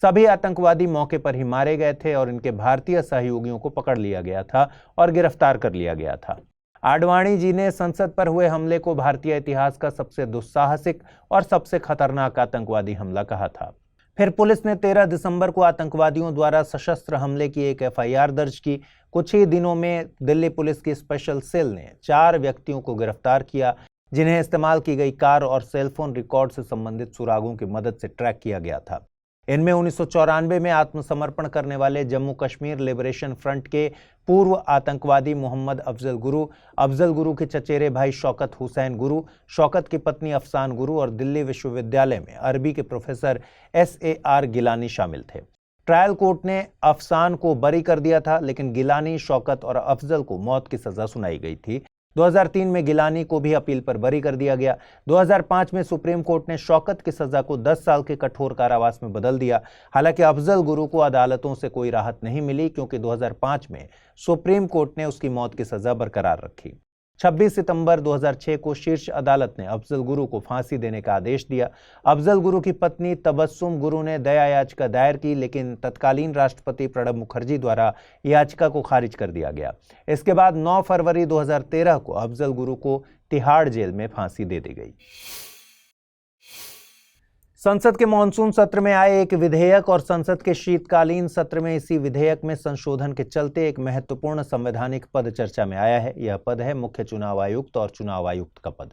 सभी आतंकवादी मौके पर ही मारे गए थे और इनके भारतीय सहयोगियों को पकड़ लिया गया था और गिरफ्तार कर लिया गया था। आडवाणी जी ने संसद पर हुए हमले को भारतीय इतिहास का सबसे दुस्साहसिक और सबसे खतरनाक आतंकवादी हमला कहा था। फिर पुलिस ने 13 दिसंबर को आतंकवादियों द्वारा सशस्त्र हमले की एक एफआईआर दर्ज की। कुछ ही दिनों में दिल्ली पुलिस की स्पेशल सेल ने 4 व्यक्तियों को गिरफ्तार किया, जिन्हें इस्तेमाल की गई कार और सेलफोन रिकॉर्ड से संबंधित सुरागों की मदद से ट्रैक किया गया था। इनमें 1994 में आत्मसमर्पण करने वाले जम्मू कश्मीर लिबरेशन फ्रंट के पूर्व आतंकवादी मोहम्मद अफजल गुरु के चचेरे भाई शौकत हुसैन गुरु, शौकत की पत्नी अफसान गुरु और दिल्ली विश्वविद्यालय में अरबी के प्रोफेसर SAR गिलानी शामिल थे। ट्रायल कोर्ट ने अफसान को बरी कर दिया था, लेकिन गिलानी, शौकत और अफजल को मौत की सजा सुनाई गई थी। 2003 में गिलानी को भी अपील पर बरी कर दिया गया। 2005 में सुप्रीम कोर्ट ने शौकत की सजा को 10 साल के कठोर कारावास में बदल दिया। हालांकि अफजल गुरु को अदालतों से कोई राहत नहीं मिली, क्योंकि 2005 में सुप्रीम कोर्ट ने उसकी मौत की सजा बरकरार रखी। 26 सितंबर 2006 को शीर्ष अदालत ने अफजल गुरु को फांसी देने का आदेश दिया। अफजल गुरु की पत्नी तबस्सुम गुरु ने दया याचिका दायर की, लेकिन तत्कालीन राष्ट्रपति प्रणब मुखर्जी द्वारा याचिका को खारिज कर दिया गया। इसके बाद 9 फरवरी 2013 को अफजल गुरु को तिहाड़ जेल में फांसी दे दी गई। संसद के मॉनसून सत्र में आए एक विधेयक और संसद के शीतकालीन सत्र में इसी विधेयक में संशोधन के चलते एक महत्वपूर्ण संवैधानिक पद चर्चा में आया है। यह पद है मुख्य चुनाव आयुक्त और चुनाव आयुक्त का पद।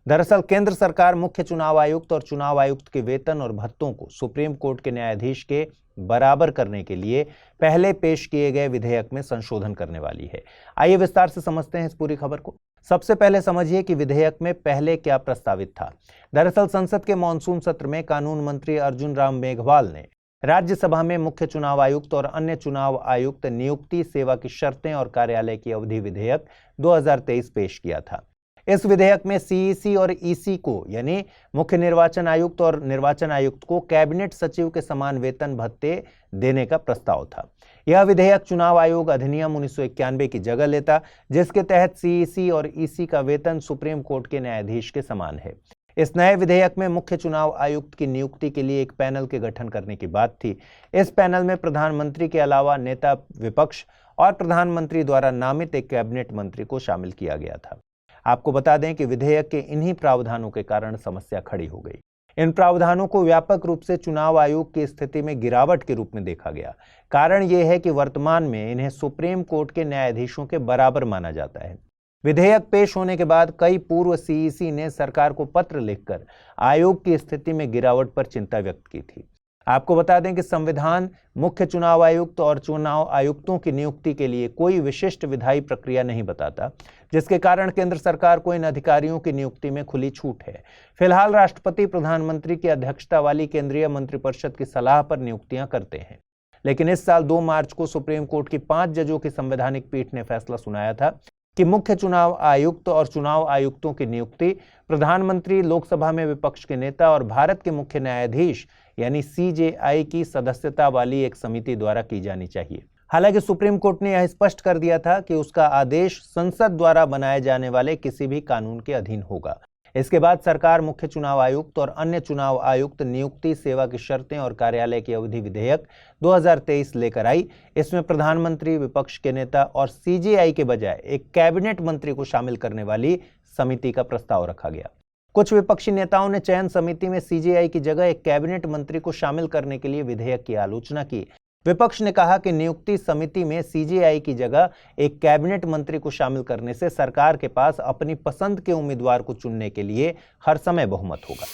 दरअसल केंद्र सरकार मुख्य चुनाव आयुक्त और चुनाव आयुक्त के वेतन और भत्तों को सुप्रीम कोर्ट के न्यायाधीश के बराबर करने के लिए पहले पेश किए गए विधेयक में संशोधन करने वाली है। आइए विस्तार से समझते हैं इस पूरी खबर को। सबसे पहले समझिए कि विधेयक में पहले क्या प्रस्तावित था। दरअसल संसद के मॉनसून सत्र में कानून मंत्री अर्जुन राम मेघवाल ने राज्यसभा में मुख्य चुनाव आयुक्त और अन्य चुनाव आयुक्त नियुक्ति, सेवा की शर्तें और कार्यालय की अवधि विधेयक 2023 पेश किया था। इस विधेयक में CEC और EC को, यानी मुख्य निर्वाचन आयुक्त और निर्वाचन आयुक्त को कैबिनेट सचिव के समान वेतन भत्ते देने का प्रस्ताव था। यह विधेयक चुनाव आयोग अधिनियम 1991 की जगह लेता, जिसके तहत CEC और EC का वेतन सुप्रीम कोर्ट के न्यायाधीश के समान है। इस नए विधेयक में मुख्य चुनाव आयुक्त की नियुक्ति के लिए एक पैनल के गठन करने की बात थी। इस पैनल में प्रधानमंत्री के अलावा नेता विपक्ष और प्रधानमंत्री द्वारा नामित एक कैबिनेट मंत्री को शामिल किया गया था। आपको बता दें कि विधेयक के इन्हीं प्रावधानों के कारण समस्या खड़ी हो गई। इन प्रावधानों को व्यापक रूप से चुनाव आयोग की स्थिति में गिरावट के रूप में देखा गया। कारण यह है कि वर्तमान में इन्हें सुप्रीम कोर्ट के न्यायाधीशों के बराबर माना जाता है। विधेयक पेश होने के बाद कई पूर्व CEC ने सरकार को पत्र लिखकर आयोग की स्थिति में गिरावट पर चिंता व्यक्त की थी। आपको बता दें कि संविधान मुख्य चुनाव आयुक्त और चुनाव आयुक्तों की नियुक्ति के लिए कोई विशिष्ट विधायी प्रक्रिया नहीं बताता, जिसके कारण केंद्र सरकार को इन अधिकारियों की नियुक्ति में खुली छूट है। फिलहाल राष्ट्रपति प्रधानमंत्री की अध्यक्षता वाली केंद्रीय मंत्रिपरिषद की सलाह पर नियुक्तियां करते हैं। लेकिन इस साल 2 मार्च को सुप्रीम कोर्ट की 5 जजों की संवैधानिक पीठ ने फैसला सुनाया था कि मुख्य चुनाव आयुक्त और चुनाव आयुक्तों की नियुक्ति प्रधानमंत्री, लोकसभा में विपक्ष के नेता और भारत के मुख्य न्यायाधीश यानी CJI की सदस्यता वाली एक समिति द्वारा की जानी चाहिए। हालांकि सुप्रीम कोर्ट ने यह स्पष्ट कर दिया था कि उसका आदेश संसद द्वारा बनाए जाने वाले किसी भी कानून के अधीन होगा। इसके बाद सरकार मुख्य चुनाव आयुक्त और अन्य चुनाव आयुक्त नियुक्ति, सेवा की शर्तें और कार्यालय की अवधि विधेयक 2023 लेकर आई। इसमें प्रधानमंत्री, विपक्ष के नेता और CJI के बजाय एक कैबिनेट मंत्री को शामिल करने वाली समिति का प्रस्ताव रखा गया। कुछ विपक्षी नेताओं ने चयन समिति में CJI की जगह एक कैबिनेट मंत्री को शामिल करने के लिए विधेयक की आलोचना की। विपक्ष ने कहा कि नियुक्ति समिति में CJI की जगह एक कैबिनेट मंत्री को शामिल करने से सरकार के पास अपनी पसंद के उम्मीदवार को चुनने के लिए हर समय बहुमत होगा।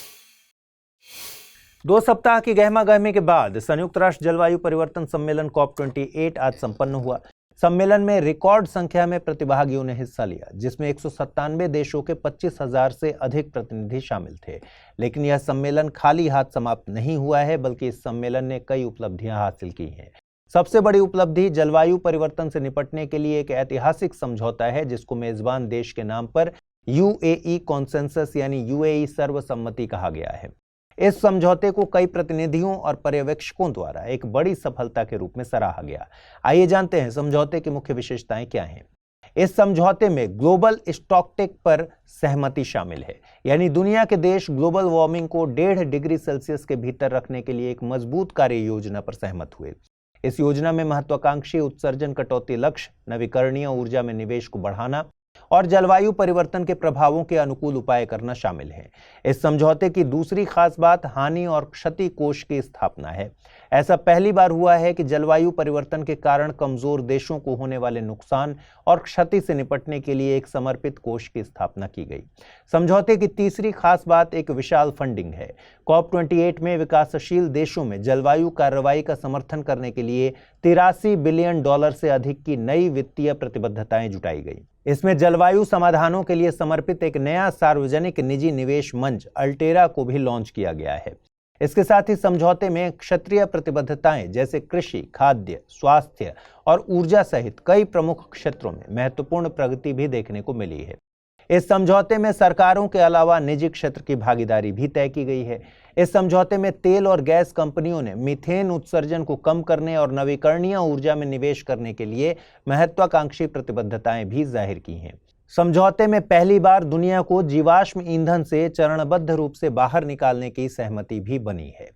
2 सप्ताह की गहमागहमी के बाद संयुक्त राष्ट्र जलवायु परिवर्तन सम्मेलन COP28 आज संपन्न हुआ। सम्मेलन में रिकॉर्ड संख्या में प्रतिभागियों ने हिस्सा लिया, जिसमें 197 देशों के 25,000 से अधिक प्रतिनिधि शामिल थे। लेकिन यह सम्मेलन खाली हाथ समाप्त नहीं हुआ है, बल्कि इस सम्मेलन ने कई उपलब्धियां हासिल की हैं। सबसे बड़ी उपलब्धि जलवायु परिवर्तन से निपटने के लिए एक ऐतिहासिक समझौता है, जिसको मेजबान देश के नाम पर UAE कॉन्सेंसस यानी UAE सर्वसम्मति कहा गया है। इस समझौते को कई प्रतिनिधियों और पर्यवेक्षकों द्वारा एक बड़ी सफलता के रूप में सराहा गया। आइए जानते हैं समझौते की मुख्य विशेषताएं क्या हैं। इस समझौते में ग्लोबल स्टॉकटेक पर सहमति शामिल है, यानी दुनिया के देश ग्लोबल वार्मिंग को 1.5 डिग्री सेल्सियस के भीतर रखने के लिए एक मजबूत कार्य योजना पर सहमत हुए। इस योजना में महत्वाकांक्षी उत्सर्जन कटौती लक्ष्य, नवीकरणीय ऊर्जा में निवेश को बढ़ाना और जलवायु परिवर्तन के प्रभावों के अनुकूल उपाय करना शामिल है। इस समझौते की दूसरी खास बात हानि और क्षति कोष की स्थापना है। ऐसा पहली बार हुआ है कि जलवायु परिवर्तन के कारण कमजोर देशों को होने वाले नुकसान और क्षति से निपटने के लिए एक समर्पित कोष की स्थापना की गई। समझौते की तीसरी खास बात एक विशाल फंडिंग है। COP28 में विकासशील देशों में जलवायु कार्रवाई का समर्थन करने के लिए $83 बिलियन से अधिक की नई वित्तीय प्रतिबद्धताएं जुटाई गई। इसमें जलवायु समाधानों के लिए समर्पित एक नया सार्वजनिक निजी निवेश मंच अल्टेरा को भी लॉन्च किया गया है। इसके साथ ही समझौते में क्षेत्रीय प्रतिबद्धताएं जैसे कृषि, खाद्य, स्वास्थ्य और ऊर्जा सहित कई प्रमुख क्षेत्रों में महत्वपूर्ण प्रगति भी देखने को मिली है। इस समझौते में सरकारों के अलावा निजी क्षेत्र की भागीदारी भी तय की गई है। इस समझौते में तेल और गैस कंपनियों ने मीथेन उत्सर्जन को कम करने और नवीकरणीय ऊर्जा में निवेश करने के लिए महत्वाकांक्षी प्रतिबद्धताएं भी जाहिर की हैं। समझौते में पहली बार दुनिया को जीवाश्म ईंधन से चरणबद्ध रूप से बाहर निकालने की सहमति भी बनी है।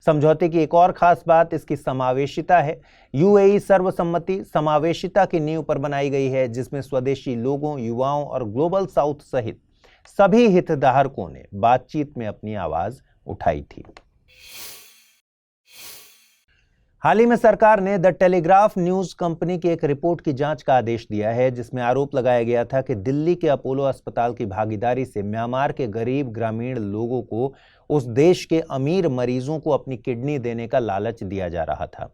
समझौते की एक और खास बात इसकी समावेशिता है। UAE सर्वसम्मति समावेशिता की नींव पर बनाई गई है, जिसमें स्वदेशी लोगों, युवाओं और ग्लोबल साउथ सहित सभी हितधारकों ने बातचीत में अपनी आवाज उठाई थी। हाल ही में सरकार ने द टेलीग्राफ न्यूज कंपनी की एक रिपोर्ट की जांच का आदेश दिया है, जिसमें आरोप लगाया गया था कि दिल्ली के अपोलो अस्पताल की भागीदारी से म्यांमार के गरीब ग्रामीण लोगों को उस देश के अमीर मरीजों को अपनी किडनी देने का लालच दिया जा रहा था।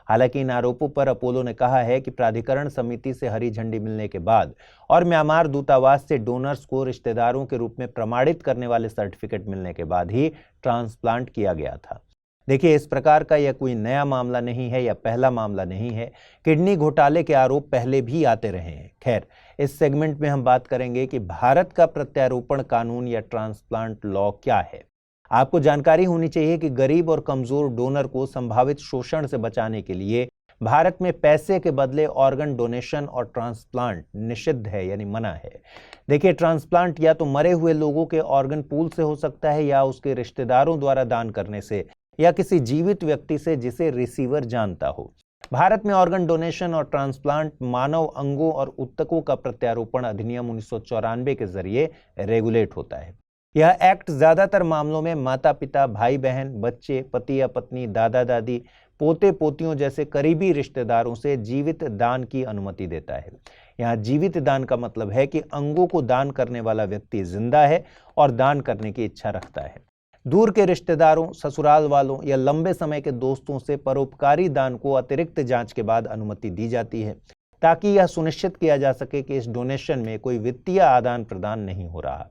हालांकि इन आरोपों पर अपोलो ने कहा है कि प्राधिकरण समिति से हरी झंडी मिलने के बाद और म्यांमार दूतावास से डोनर्स को रिश्तेदारों के रूप में प्रमाणित करने वाले सर्टिफिकेट मिलने के बाद ही ट्रांसप्लांट किया गया था। देखिए, इस प्रकार का यह कोई नया मामला नहीं है या पहला मामला नहीं है। किडनी घोटाले के आरोप पहले भी आते रहे हैं। खैर, इस सेगमेंट में हम बात करेंगे कि भारत का प्रत्यारोपण कानून या ट्रांसप्लांट लॉ क्या है। आपको जानकारी होनी चाहिए कि गरीब और कमजोर डोनर को संभावित शोषण से बचाने के लिए भारत में पैसे के बदले ऑर्गन डोनेशन और ट्रांसप्लांट निषिद्ध है, यानी मना है। देखिए, ट्रांसप्लांट या तो मरे हुए लोगों के ऑर्गन पूल से हो सकता है या उसके रिश्तेदारों द्वारा दान करने से या किसी जीवित व्यक्ति से जिसे रिसीवर जानता हो। भारत में ऑर्गन डोनेशन और ट्रांसप्लांट मानव अंगों और ऊतकों का प्रत्यारोपण अधिनियम 1994 के जरिए रेगुलेट होता है। यह एक्ट ज्यादातर मामलों में माता पिता, भाई बहन, बच्चे, पति या पत्नी, दादा दादी, पोते पोतियों जैसे करीबी रिश्तेदारों से जीवित दान की अनुमति देता है। यहाँ जीवित दान का मतलब है कि अंगों को दान करने वाला व्यक्ति जिंदा है और दान करने की इच्छा रखता है। दूर के रिश्तेदारों, ससुराल वालों या लंबे समय के दोस्तों से परोपकारी दान को अतिरिक्त जांच के बाद अनुमति दी जाती है, ताकि यह सुनिश्चित किया जा सके कि इस डोनेशन में कोई वित्तीय आदान प्रदान नहीं हो रहा।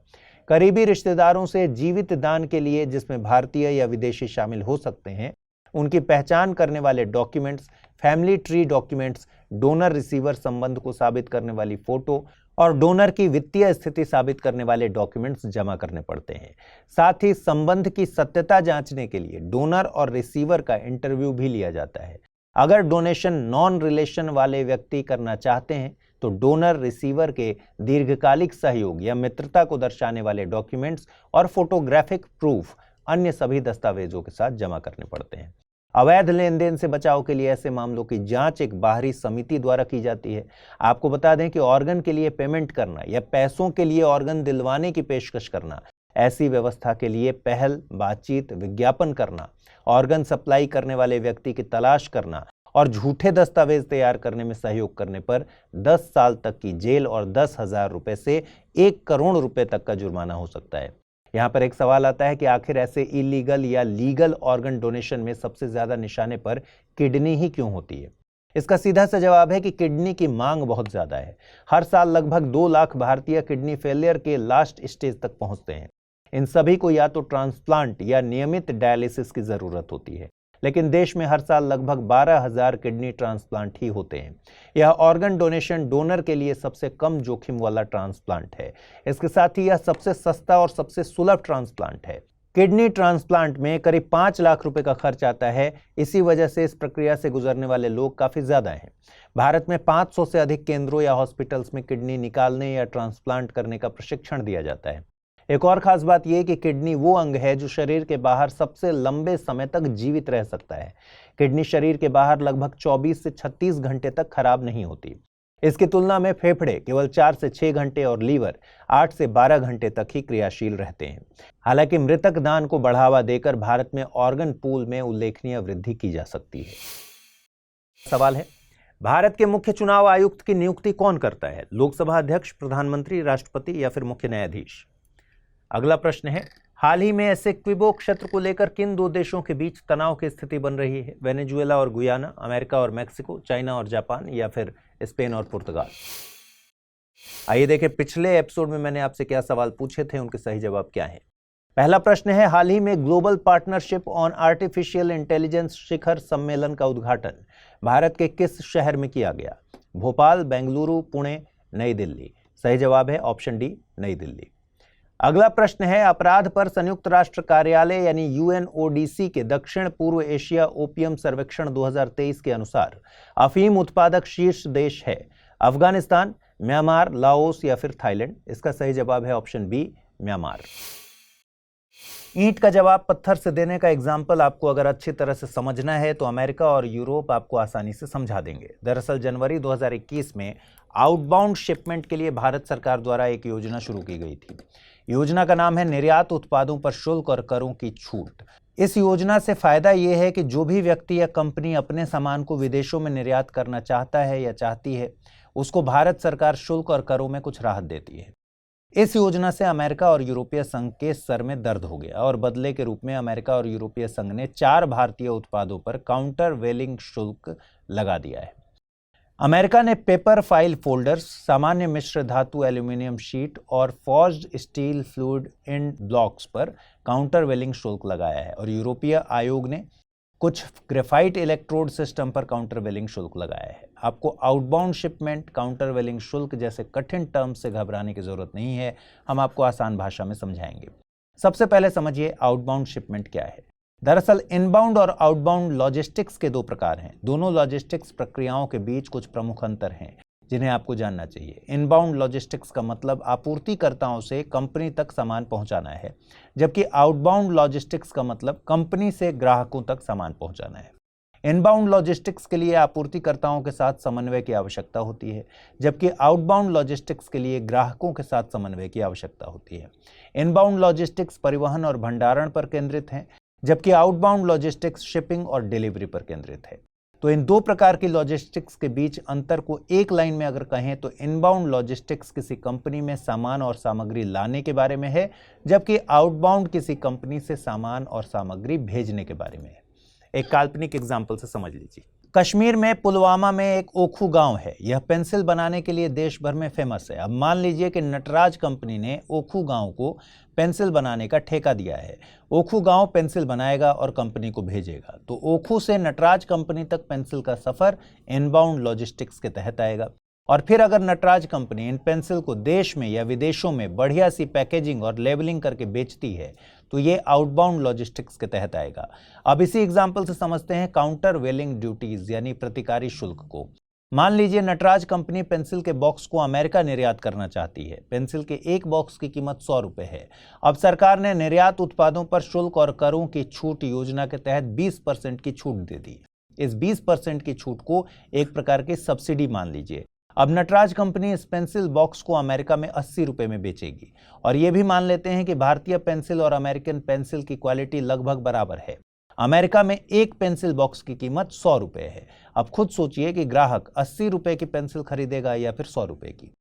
करीबी रिश्तेदारों से जीवित दान के लिए, जिसमें भारतीय या विदेशी शामिल हो सकते हैं, उनकी पहचान करने वाले documents, family tree documents, donor receiver संबंध को साबित करने वाली फोटो और डोनर की वित्तीय स्थिति साबित करने वाले डॉक्यूमेंट्स जमा करने पड़ते हैं। साथ ही संबंध की सत्यता जांचने के लिए डोनर और रिसीवर का इंटरव्यू भी लिया जाता है। अगर डोनेशन नॉन रिलेशन वाले व्यक्ति करना चाहते हैं तो डोनर रिसीवर के दीर्घकालिक सहयोग या मित्रता को दर्शाने वाले डॉक्यूमेंट्स और फोटोग्राफिक प्रूफ अन्य सभी दस्तावेजों के साथ जमा करने पड़ते हैं। अवैध लेन देन से बचाव के लिए ऐसे मामलों की जांच एक बाहरी समिति द्वारा की जाती है। आपको बता दें कि ऑर्गन के लिए पेमेंट करना या पैसों के लिए ऑर्गन दिलवाने की पेशकश करना, ऐसी व्यवस्था के लिए पहल, बातचीत, विज्ञापन करना, ऑर्गन सप्लाई करने वाले व्यक्ति की तलाश करना और झूठे दस्तावेज तैयार करने में सहयोग करने पर 10 साल तक की जेल और 10,000 रुपए से 1 करोड़ रुपए तक का जुर्माना हो सकता है। यहाँ पर एक सवाल आता है कि आखिर ऐसे इलीगल या लीगल ऑर्गन डोनेशन में सबसे ज्यादा निशाने पर किडनी ही क्यों होती है? इसका सीधा सा जवाब है कि किडनी की मांग बहुत ज्यादा है। हर साल लगभग 2 लाख भारतीय किडनी फेलियर के लास्ट स्टेज तक पहुंचते हैं। इन सभी को या तो ट्रांसप्लांट या नियमित डायलिसिस की जरूरत होती है, लेकिन देश में हर साल लगभग 12,000 किडनी ट्रांसप्लांट ही होते हैं। यह ऑर्गन डोनेशन डोनर के लिए सबसे कम जोखिम वाला ट्रांसप्लांट है। इसके साथ ही यह सबसे सस्ता और सबसे सुलभ ट्रांसप्लांट है। किडनी ट्रांसप्लांट में करीब 5 लाख रुपए का खर्च आता है। इसी वजह से इस प्रक्रिया से गुजरने वाले लोग काफी ज्यादा हैं। भारत में 500 से अधिक केंद्रों या हॉस्पिटल्स में किडनी निकालने या ट्रांसप्लांट करने का प्रशिक्षण दिया जाता है। एक और खास बात यह कि किडनी वो अंग है जो शरीर के बाहर सबसे लंबे समय तक जीवित रह सकता है। किडनी शरीर के बाहर लगभग 24 से 36 घंटे तक खराब नहीं होती। इसकी तुलना में फेफड़े केवल 4 से 6 घंटे और लीवर 8 से 12 घंटे तक ही क्रियाशील रहते हैं। हालांकि मृतक दान को बढ़ावा देकर भारत में ऑर्गन पूल में उल्लेखनीय वृद्धि की जा सकती है। सवाल है, भारत के मुख्य चुनाव आयुक्त की नियुक्ति कौन करता है? लोकसभा अध्यक्ष, प्रधानमंत्री, राष्ट्रपति या फिर मुख्य न्यायाधीश? अगला प्रश्न है, हाल ही में एसेक्विबो क्षेत्र को लेकर किन दो देशों के बीच तनाव की स्थिति बन रही है? वेनेजुएला और गुयाना, अमेरिका और मैक्सिको, चाइना और जापान या फिर स्पेन और पुर्तगाल? आइए देखें पिछले एपिसोड में मैंने आपसे क्या सवाल पूछे थे, उनके सही जवाब क्या है। पहला प्रश्न है, हाल ही में global partnership on artificial intelligence शिखर सम्मेलन का उद्घाटन भारत के किस शहर में किया गया? भोपाल, बेंगलुरु, पुणे, नई दिल्ली? सही जवाब है ऑप्शन डी, नई दिल्ली। अगला प्रश्न है, अपराध पर संयुक्त राष्ट्र कार्यालय यानी यूएनओडीसी के दक्षिण पूर्व एशिया ओपियम सर्वेक्षण 2023 के अनुसार अफीम उत्पादक शीर्ष देश है? अफगानिस्तान, म्यांमार, लाओस या फिर थाईलैंड? इसका सही जवाब है ऑप्शन बी, म्यांमार। ईंट का जवाब पत्थर से देने का एग्जाम्पल आपको अगर अच्छी तरह से समझना है तो अमेरिका और यूरोप आपको आसानी से समझा देंगे। दरअसल जनवरी 2021 में आउटबाउंड शिपमेंट के लिए भारत सरकार द्वारा एक योजना शुरू की गई थी। योजना का नाम है निर्यात उत्पादों पर शुल्क और करों की छूट। इस योजना से फायदा यह है कि जो भी व्यक्ति या कंपनी अपने सामान को विदेशों में निर्यात करना चाहता है या चाहती है, उसको भारत सरकार शुल्क और करों में कुछ राहत देती है। इस योजना से अमेरिका और यूरोपीय संघ के सर में दर्द हो गया और बदले के रूप में अमेरिका और यूरोपीय संघ ने 4 भारतीय उत्पादों पर काउंटर वेलिंग शुल्क लगा दिया है। अमेरिका ने पेपर फाइल फोल्डर्स, सामान्य मिश्र धातु एल्यूमिनियम शीट और forged steel fluid and blocks पर काउंटर वेलिंग शुल्क लगाया है और यूरोपीय आयोग ने कुछ ग्रेफाइट इलेक्ट्रोड सिस्टम पर काउंटर वेलिंग शुल्क लगाया है। आपको आउटबाउंड शिपमेंट, काउंटर वेलिंग शुल्क जैसे कठिन टर्म से घबराने की जरूरत नहीं है, हम आपको आसान भाषा में समझाएंगे। सबसे पहले समझिए आउटबाउंड शिपमेंट क्या है। दरअसल इनबाउंड और आउटबाउंड लॉजिस्टिक्स के 2 प्रकार हैं। दोनों लॉजिस्टिक्स प्रक्रियाओं के बीच कुछ प्रमुख अंतर हैं जिन्हें आपको जानना चाहिए। इनबाउंड लॉजिस्टिक्स का मतलब आपूर्तिकर्ताओं से कंपनी तक सामान पहुंचाना है, जबकि आउटबाउंड लॉजिस्टिक्स का मतलब कंपनी से ग्राहकों तक सामान पहुंचाना है। इनबाउंड लॉजिस्टिक्स के लिए आपूर्तिकर्ताओं के साथ समन्वय की आवश्यकता होती है, जबकि आउटबाउंड लॉजिस्टिक्स के लिए ग्राहकों के साथ समन्वय की आवश्यकता होती है। इनबाउंड लॉजिस्टिक्स परिवहन और भंडारण पर केंद्रित है, जबकि आउटबाउंड लॉजिस्टिक्स शिपिंग और डिलीवरी पर केंद्रित है। तो इन 2 प्रकार की लॉजिस्टिक्स के बीच अंतर को एक लाइन में अगर कहें तो इनबाउंड लॉजिस्टिक्स किसी कंपनी में सामान और सामग्री लाने के बारे में है, जबकि आउटबाउंड किसी कंपनी से सामान और सामग्री भेजने के बारे में है। एक काल्पनिक एग्जाम्पल से समझ लीजिए। कश्मीर में पुलवामा में एक ओखू गांव है। यह पेंसिल बनाने के लिए देश भर में फेमस है। अब मान लीजिए कि नटराज कंपनी ने ओखू गांव को पेंसिल बनाने का ठेका दिया है। ओखू गांव पेंसिल बनाएगा और कंपनी को भेजेगा। तो ओखू से नटराज कंपनी तक पेंसिल का सफर इनबाउंड लॉजिस्टिक्स के तहत आएगा। और फिर अगर नटराज कंपनी इन पेंसिल को देश में या विदेशों में बढ़िया सी पैकेजिंग और लेबलिंग करके बेचती है तो ये आउटबाउंड लॉजिस्टिक्स के तहत आएगा। अब इसी एग्जाम्पल से समझते हैं काउंटर वेलिंग ड्यूटीज यानी प्रतिकारी शुल्क को। मान लीजिए नटराज कंपनी पेंसिल के बॉक्स को अमेरिका निर्यात करना चाहती है। पेंसिल के एक बॉक्स की कीमत 100 रुपये है। अब सरकार ने निर्यात उत्पादों पर शुल्क और करों की छूट योजना के तहत 20% की छूट दे दी। इस 20% की छूट को एक प्रकार की सब्सिडी मान लीजिए। अब नटराज कंपनी इस पेंसिल बॉक्स को अमेरिका में 80 रुपये में बेचेगी। और यह भी मान लेते हैं कि भारतीय पेंसिल और अमेरिकन पेंसिल की क्वालिटी लगभग बराबर है। अमेरिका में एक पेंसिल बॉक्स की कीमत 100 रुपये है। अब खुद सोचिए कि ग्राहक 80 रुपये की पेंसिल खरीदेगा या फिर 100 रुपये की।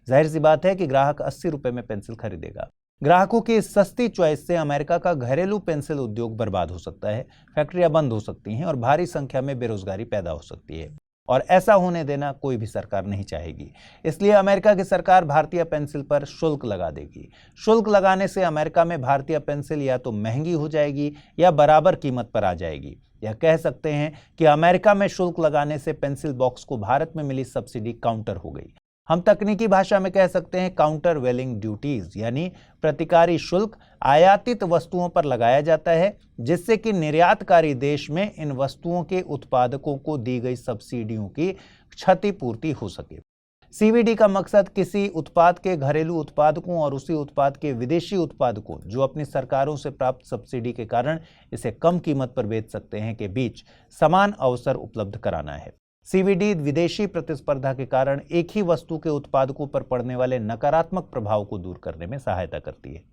जाहिर सी बात है कि ग्राहक 80 रुपये में पेंसिल खरीदेगा। ग्राहकों की इस सस्ती चॉइस से अमेरिका का घरेलू पेंसिल उद्योग बर्बाद हो सकता है, फैक्ट्रियां बंद हो सकती हैं और भारी संख्या में बेरोजगारी पैदा हो सकती है। और ऐसा होने देना कोई भी सरकार नहीं चाहेगी। इसलिए अमेरिका की सरकार भारतीय पेंसिल पर शुल्क लगा देगी। शुल्क लगाने से अमेरिका में भारतीय पेंसिल या तो महंगी हो जाएगी या बराबर कीमत पर आ जाएगी। यह कह सकते हैं कि अमेरिका में शुल्क लगाने से पेंसिल बॉक्स को भारत में मिली सब्सिडी काउंटर हो गई। हम तकनीकी भाषा में कह सकते हैं काउंटर वेलिंग ड्यूटीज, यानी प्रतिकारी शुल्क आयातित वस्तुओं पर लगाया जाता है जिससे कि निर्यातकारी देश में इन वस्तुओं के उत्पादकों को दी गई सब्सिडियों की क्षतिपूर्ति हो सके। सीवीडी का मकसद किसी उत्पाद के घरेलू उत्पादकों और उसी उत्पाद के विदेशी उत्पादकों जो अपनी सरकारों से प्राप्त सब्सिडी के कारण इसे कम कीमत पर बेच सकते हैं के बीच समान अवसर उपलब्ध कराना है। सीवीडी विदेशी प्रतिस्पर्धा के कारण एक ही वस्तु के उत्पादकों पर पड़ने वाले नकारात्मक प्रभाव को दूर करने में सहायता करती है।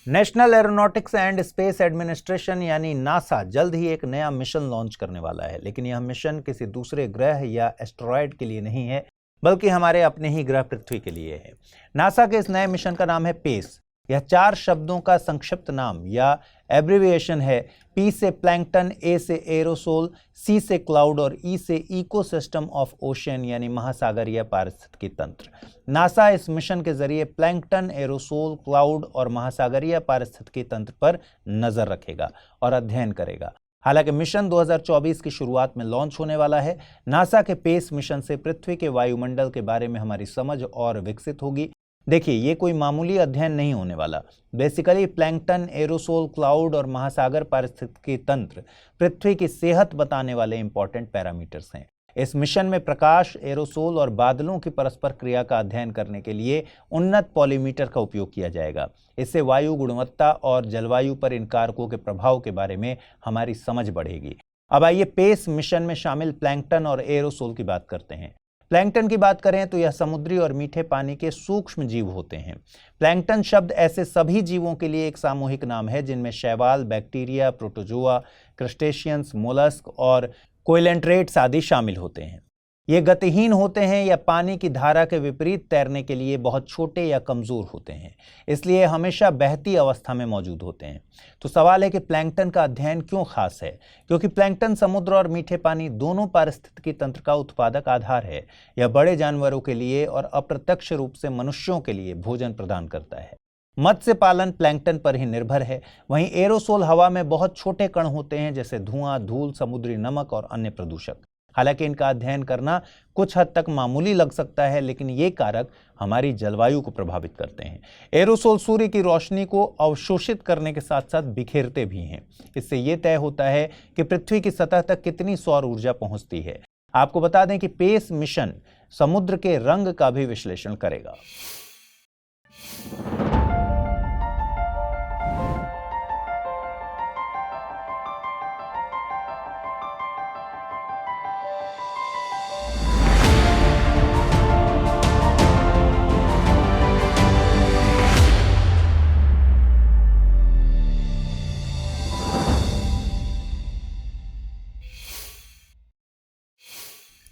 National aeronautics and space administration यानी नासा जल्द ही एक नया मिशन लॉन्च करने वाला है, लेकिन यह मिशन किसी दूसरे ग्रह या एस्टेरॉयड के लिए नहीं है बल्कि हमारे अपने ही ग्रह पृथ्वी के लिए है। नासा के इस नए मिशन का नाम है पेस। यह 4 शब्दों का संक्षिप्त नाम या एब्रिविएशन है। पी से प्लैंकटन, ए से एरोसोल, सी से क्लाउड और ई से इकोसिस्टम ऑफ ओशियन यानी महासागरीय पारिस्थितिकी तंत्र। नासा इस मिशन के जरिए प्लैंकटन, एरोसोल, क्लाउड और महासागरीय पारिस्थितिकी तंत्र पर नजर रखेगा और अध्ययन करेगा। हालांकि मिशन 2024 की शुरुआत में लॉन्च होने वाला है। नासा के पेस मिशन से पृथ्वी के वायुमंडल के बारे में हमारी समझ और विकसित होगी। देखिए, ये कोई मामूली अध्ययन नहीं होने वाला। बेसिकली प्लैंकटन, एरोसोल, क्लाउड और महासागर पारिस्थितिकी तंत्र पृथ्वी की सेहत बताने वाले इंपॉर्टेंट पैरामीटर्स हैं। इस मिशन में प्रकाश, एरोसोल और बादलों की परस्पर क्रिया का अध्ययन करने के लिए उन्नत पॉलीमीटर का उपयोग किया जाएगा। इससे वायु गुणवत्ता और जलवायु पर इन कारकों के प्रभाव के बारे में हमारी समझ बढ़ेगी। अब आइए पेस मिशन में शामिल प्लैंकटन और एरोसोल की बात करते हैं। प्लैंकटन की बात करें तो यह समुद्री और मीठे पानी के सूक्ष्म जीव होते हैं। प्लैंकटन शब्द ऐसे सभी जीवों के लिए एक सामूहिक नाम है जिनमें शैवाल, बैक्टीरिया, प्रोटोजोआ, क्रस्टेशियंस, मोलस्क और कोइलेंट्रेट्स आदि शामिल होते हैं। ये गतिहीन होते हैं या पानी की धारा के विपरीत तैरने के लिए बहुत छोटे या कमजोर होते हैं, इसलिए हमेशा बहती अवस्था में मौजूद होते हैं। तो सवाल है कि प्लैंकटन का अध्ययन क्यों खास है? क्योंकि प्लैंकटन समुद्र और मीठे पानी दोनों पारिस्थितिकी तंत्र का उत्पादक आधार है। यह बड़े जानवरों के लिए और अप्रत्यक्ष रूप से मनुष्यों के लिए भोजन प्रदान करता है। मत्स्य पालन प्लैंकटन पर ही निर्भर है। वहीं एरोसोल हवा में बहुत छोटे कण होते हैं जैसे धुआं, धूल, समुद्री नमक और अन्य प्रदूषक। हालांकि इनका अध्ययन करना कुछ हद तक मामूली लग सकता है, लेकिन ये कारक हमारी जलवायु को प्रभावित करते हैं। एरोसोल सूर्य की रोशनी को अवशोषित करने के साथ साथ बिखेरते भी हैं। इससे ये तय होता है कि पृथ्वी की सतह तक कितनी सौर ऊर्जा पहुंचती है। आपको बता दें कि पेस मिशन समुद्र के रंग का भी विश्लेषण करेगा।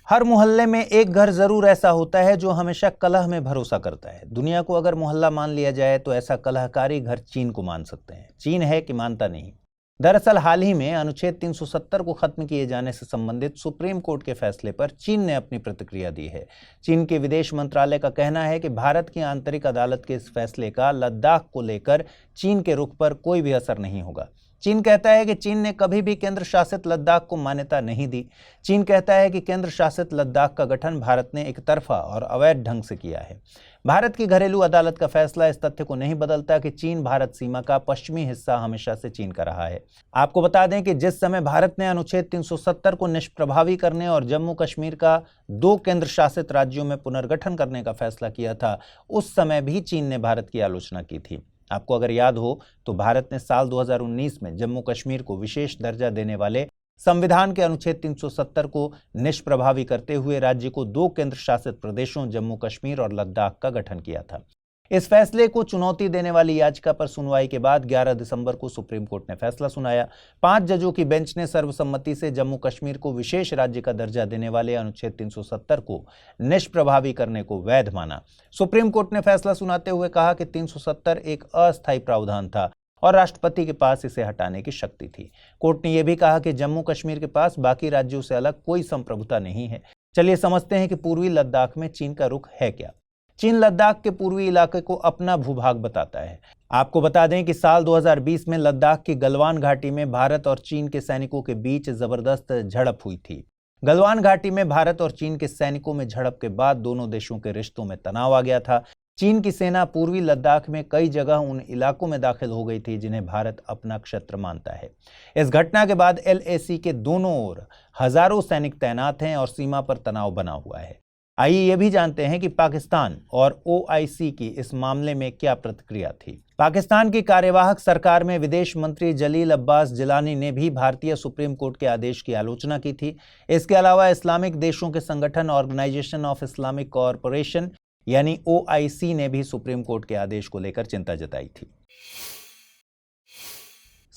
हर मोहल्ले में एक घर जरूर ऐसा होता है जो हमेशा कलह में भरोसा करता है। दुनिया को अगर मोहल्ला मान लिया जाए तो ऐसा कलहकारी घर चीन को मान सकते हैं। चीन है कि मानता नहीं। दरअसल हाल ही में अनुच्छेद 370 को खत्म किए जाने से संबंधित सुप्रीम कोर्ट के फैसले पर चीन ने अपनी प्रतिक्रिया दी है। चीन के विदेश मंत्रालय का कहना है कि भारत की आंतरिक अदालत के इस फैसले का लद्दाख को लेकर चीन के रुख पर कोई भी असर नहीं होगा। चीन कहता है कि चीन ने कभी भी केंद्र शासित लद्दाख को मान्यता नहीं दी। चीन कहता है कि केंद्र शासित लद्दाख का गठन भारत ने एक तरफा और अवैध ढंग से किया है। भारत की घरेलू अदालत का फैसला इस तथ्य को नहीं बदलता कि चीन भारत सीमा का पश्चिमी हिस्सा हमेशा से चीन का रहा है। आपको बता दें कि जिस समय भारत ने अनुच्छेद 370 को निष्प्रभावी करने और जम्मू कश्मीर का 2 केंद्र शासित राज्यों में पुनर्गठन करने का फैसला किया था, उस समय भी चीन ने भारत की आलोचना की थी। आपको अगर याद हो तो भारत ने साल 2019 में जम्मू कश्मीर को विशेष दर्जा देने वाले संविधान के अनुच्छेद 370 को निष्प्रभावी करते हुए राज्य को 2 केंद्र शासित प्रदेशों जम्मू कश्मीर और लद्दाख का गठन किया था। इस फैसले को चुनौती देने वाली याचिका पर सुनवाई के बाद 11 दिसंबर को सुप्रीम कोर्ट ने फैसला सुनाया। 5 जजों की बेंच ने सर्वसम्मति से जम्मू कश्मीर को विशेष राज्य का दर्जा देने वाले अनुच्छेद 370 को निष्प्रभावी करने को वैध माना। सुप्रीम कोर्ट ने फैसला सुनाते हुए कहा कि 370 एक अस्थायी प्रावधान था और राष्ट्रपति के पास इसे हटाने की शक्ति थी। कोर्ट ने यह भी कहा कि जम्मू कश्मीर के पास बाकी राज्यों से अलग कोई संप्रभुता नहीं है। चलिए समझते हैं कि पूर्वी लद्दाख में चीन का रुख है क्या। चीन लद्दाख के पूर्वी इलाके को अपना भूभाग बताता है। आपको बता दें कि साल 2020 में लद्दाख की गलवान घाटी में भारत और चीन के सैनिकों के बीच जबरदस्त झड़प हुई थी। गलवान घाटी में भारत और चीन के सैनिकों में झड़प के बाद दोनों देशों के रिश्तों में तनाव आ गया था। चीन की सेना पूर्वी लद्दाख में कई जगह उन इलाकों में दाखिल हो गई थी जिन्हें भारत अपना क्षेत्र मानता है। इस घटना के बाद LAC के दोनों ओर हजारों सैनिक तैनात हैं और सीमा पर तनाव बना हुआ है। आइए ये भी जानते हैं कि पाकिस्तान और OIC की इस मामले में क्या प्रतिक्रिया थी। पाकिस्तान की कार्यवाहक सरकार में विदेश मंत्री जलील अब्बास जिलानी ने भी भारतीय सुप्रीम कोर्ट के आदेश की आलोचना की थी। इसके अलावा इस्लामिक देशों के संगठन ऑर्गेनाइजेशन ऑफ इस्लामिक कॉरपोरेशन यानी OIC ने भी सुप्रीम कोर्ट के आदेश को लेकर चिंता जताई थी।